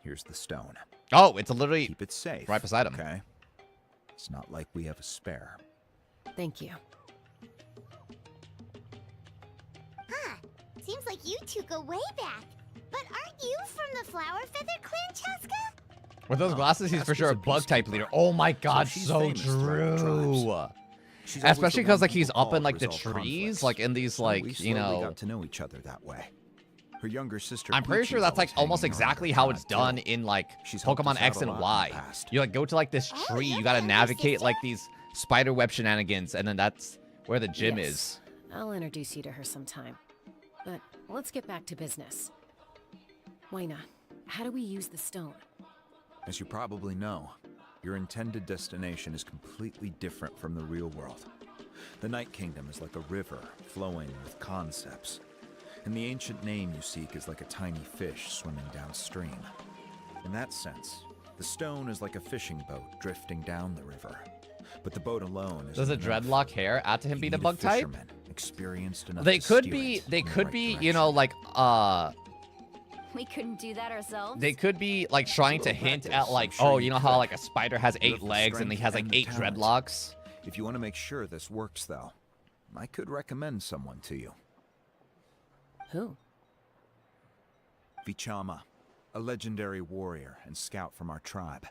Here's the stone. Oh, it's literally Keep it safe. right beside him. Okay. It's not like we have a spare. Thank you. Huh. Seems like you two go way back. But aren't you from the Flower Feather Clan, Chaska? With those glasses, he's for sure a bug type leader. Oh my god, she's so famous throughout the true. tribes. She's always Especially the because one like he's people up in call like to the resolve trees, conflicts. like in these So like, we you slowly know. got to know each other that way. Her younger sister. I'm pretty Peachy's sure that's like always almost hanging around exactly her how it's tribe, too. done in like She's helped Pokemon us X out a and lot in Y. the past. You like go to like this tree, you gotta navigate like these spider web shenanigans, and then that's where the gym Yes. is. I'll introduce you to her sometime. But let's get back to business. Wyna, how do we use the stone? As you probably know, your intended destination is completely different from the real world. The Night Kingdom is like a river flowing with concepts, and the ancient name you seek is like a tiny fish swimming downstream. In that sense, the stone is like a fishing boat drifting down the river, but the boat alone is Does the dreadlock hair add to him being a bug type? Experienced enough They to could steer be, it they in the could right be, you direction. know, like We couldn't do that ourselves. they could be like trying to little hint practice, at like, I'm sure oh, you you know how could. like a spider has You 8 have the legs and he strength has like and the 8 talent. dreadlocks? If you want to make sure this works, though, I could recommend someone to you. Who? Vichama, a legendary warrior and scout from our tribe.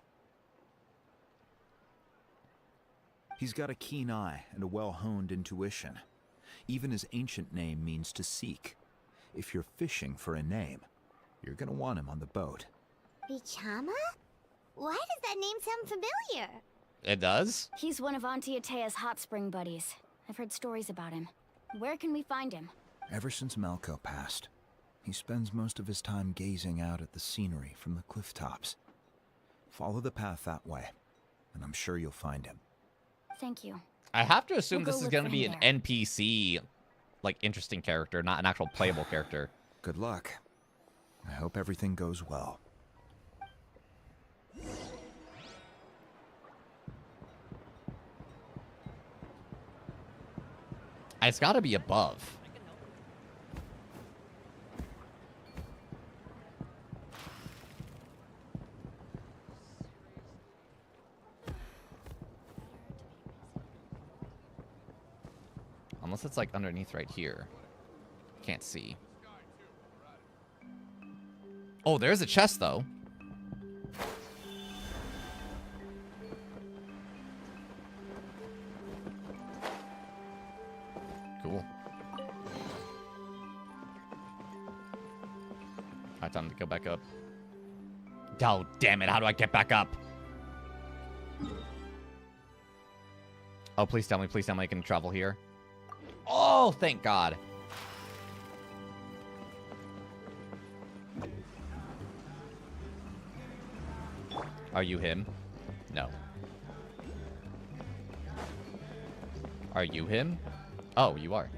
He's got a keen eye and a well-honed intuition. Even his ancient name means to seek. If you're fishing for a name, you're gonna want him on the boat. Bichama? Why does that name sound familiar? It does? He's one of Auntie Atea's hot spring buddies. I've heard stories about him. Where can we find him? Ever since Malco passed, he spends most of his time gazing out at the scenery from the cliff tops. Follow the path that way, and I'm sure you'll find him. Thank you. I have to assume We'll go this is look going to for be him an NPC, like interesting character, not an actual playable character. Good luck. I hope everything goes well. It's got to be above. Unless it's like underneath right here. Can't see. Oh, there's a chest though. Cool. Alright, time to go back up. Oh, damn it. How do I get back up? Oh, please tell me I can travel here. Oh, thank God. Are you him? No. Are you him? Oh, you are.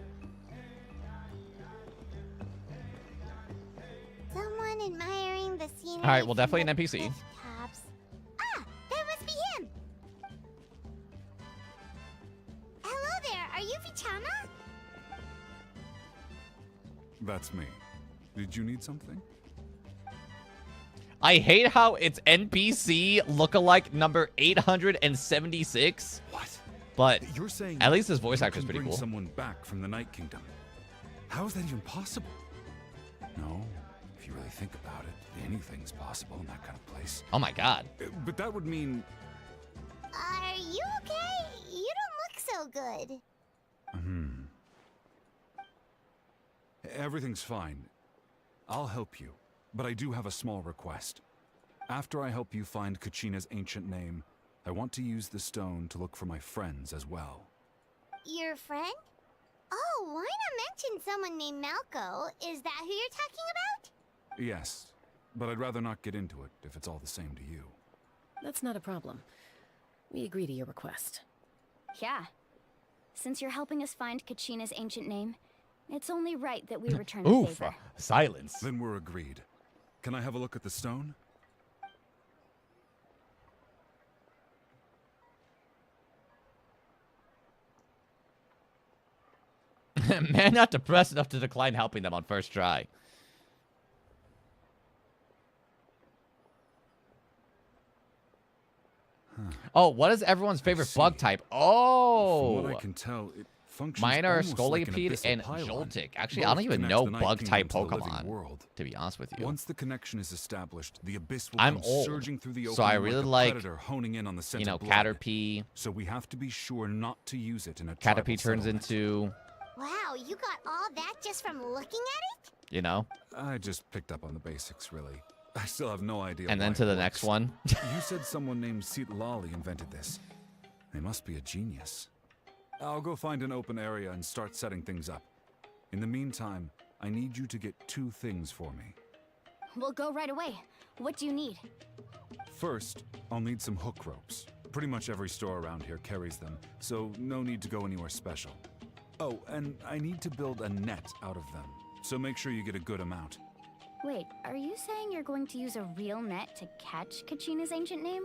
Someone admiring the scenery. Alright, well, definitely an NPC. Tops. Ah, that must be him. Hello there, are you Vichama? That's me. Did you need something? I hate how it's NPC lookalike number 876. What? But you're saying at least his voice actor is pretty bring cool. Someone back from the Night Kingdom. How is that even possible? No, if you really think about it, anything's possible in that kind of place. Oh my God. But that would mean. Are you okay? You don't look so good. Everything's fine. I'll help you, but I do have a small request. After I help you find Kachina's ancient name, I want to use the stone to look for my friends as well. Your friend? Oh, why not mention someone named Malco? Is that who you're talking about? Yes, but I'd rather not get into it if it's all the same to you. That's not a problem. We agree to your request. Yeah. Since you're helping us find Kachina's ancient name, it's only right that we return the favor. Silence. Then we're agreed. Can I have a look at the stone? Man not depressed enough to decline helping them on first try. Oh, what is everyone's favorite bug type? Oh! From what I can tell, it functions mine are almost like an Scolipede abyssal and pylon. Joltik. Actually, Both I don't even connect know the Night bug type Kingdom to the living Pokemon, world. to be honest with you. Once the connection is established, the abyss will I'm come old, surging through the opening so I really like a like, predator honing in on the scent you know, of blood. Caterpie. So we have to be sure not to use it in a tribal Caterpie turns settlement. into, Wow, you got all that just from looking at it? you know, I just picked up on the basics, really. I still have no idea. and then why to it the works. next one. You said someone named Lali invented this. They must be a genius. I'll go find an open area and start setting things up. In the meantime, I need you to get 2 things for me. We'll go right away. What do you need? First, I'll need some hook ropes. Pretty much every store around here carries them, so no need to go anywhere special. Oh, and I need to build a net out of them, so make sure you get a good amount. Wait, are you saying you're going to use a real net to catch Kachina's ancient name?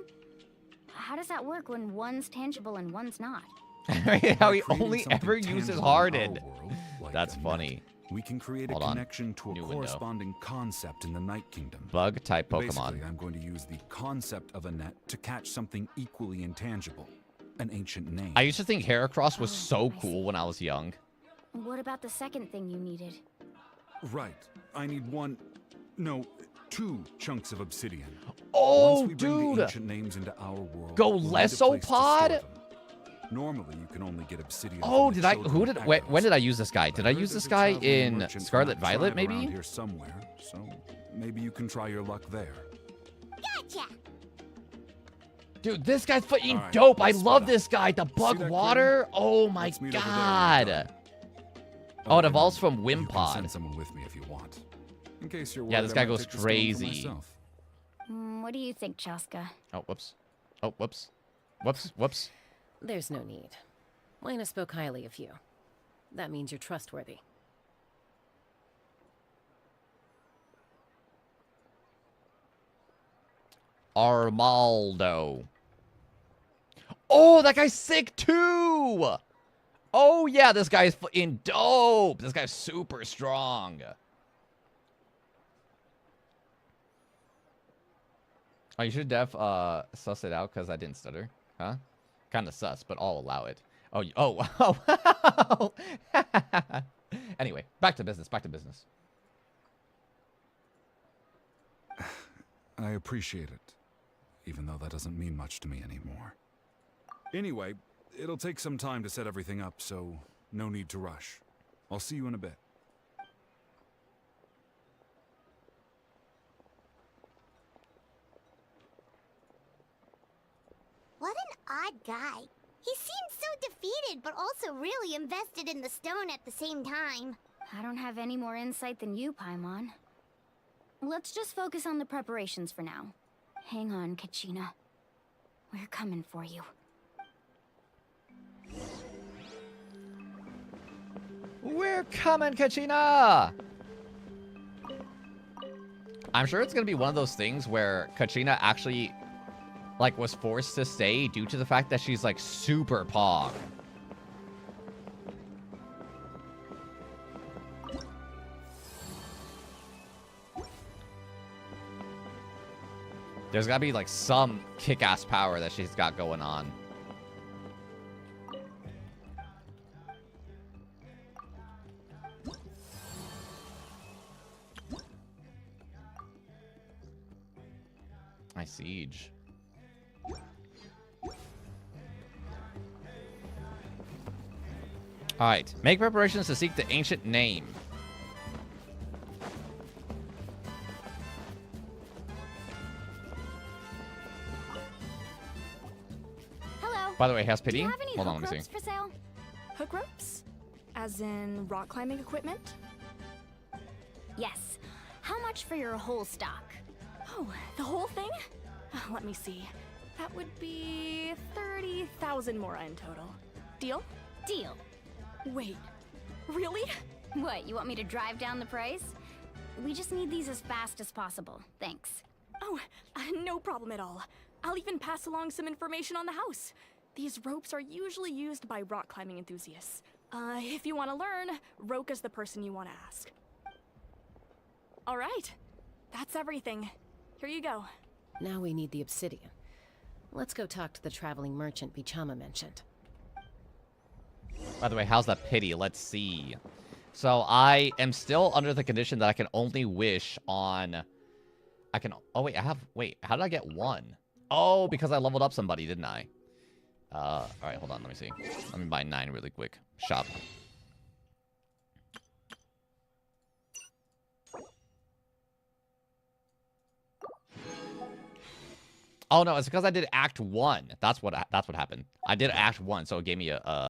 How does that work when one's tangible and one's not? How he Creating only something ever uses tangible in our Hardened. world, like That's a net, funny. we can create Hold a on. connection to a New window. corresponding concept in the Night Kingdom. Bug type Pokemon. Basically, I'm going to use the concept of a net to catch something equally intangible. An ancient name. I used to think Heracross was so cool when I was young. What about the second thing you needed? Right. I need 2 chunks of obsidian. Oh, Once we bring dude. the ancient names into our world, Go we'll need a place to store Lesopod? them. Normally, you can only get obsidian. Oh, from the did I? children Who of did? Echoes. When did I use this guy? Did I use There's this a guy traveling in merchant from Scarlet that Violet? tribe Maybe. around here somewhere, so maybe you can try your luck there. Gotcha. Dude, this guy's fucking All right, dope. I let's love split up. this guy. The See bug that water. Oh my Let's meet over there when we're done. God. Oh, it and evolves from You can Wimpod. send someone with me if you want. In case you're Yeah, worried this I guy might goes take the stone for crazy. myself. What do you think, Chaska? Oh, whoops. Oh, whoops. Whoops. Whoops. There's no need. Lena spoke highly of you. That means you're trustworthy. Armaldo. Oh, that guy's sick too. Oh yeah, this guy's fucking dope. This guy's super strong. Oh, you should suss it out because I didn't stutter. Huh? Kind of sus, but I'll allow it. Oh. Anyway, back to business. I appreciate it, even though that doesn't mean much to me anymore. Anyway, it'll take some time to set everything up, so no need to rush. I'll see you in a bit. What an odd guy. He seems so defeated, but also really invested in the stone at the same time. I don't have any more insight than you, Paimon. Let's just focus on the preparations for now. Hang on, Kachina. We're coming for you. We're coming, Kachina! I'm sure it's gonna be one of those things where Kachina actually, like, was forced to stay due to the fact that she's, like, super pog. There's gotta be, like, some kick-ass power that she's got going on. My siege. Alright, make preparations to seek the ancient name. Hello. By the way, has pity? Do you have any Hold on, hook let me ropes see. for sale? Hook ropes? As in rock climbing equipment? Yes. How much for your whole stock? Oh, the whole thing? Let me see. That would be 30,000 mora in total. Deal? Deal. Wait, really? What, you want me to drive down the price? We just need these as fast as possible. Thanks. Oh, no problem at all. I'll even pass along some information on the house. These ropes are usually used by rock climbing enthusiasts. If you want to learn, Roka's the person you want to ask. All right, that's everything. Here you go. Now we need the obsidian. Let's go talk to the traveling merchant Bichama mentioned. By the way, how's that pity? Let's see. So I am still under the condition that I can only wish on... Oh, wait, Wait, how did I get one? Oh, because I leveled up somebody, didn't I? Alright, hold on, let me see. Let me buy 9 really quick. Shop. Oh no, it's because I did Act 1. That's what happened. I did Act 1, so it gave me a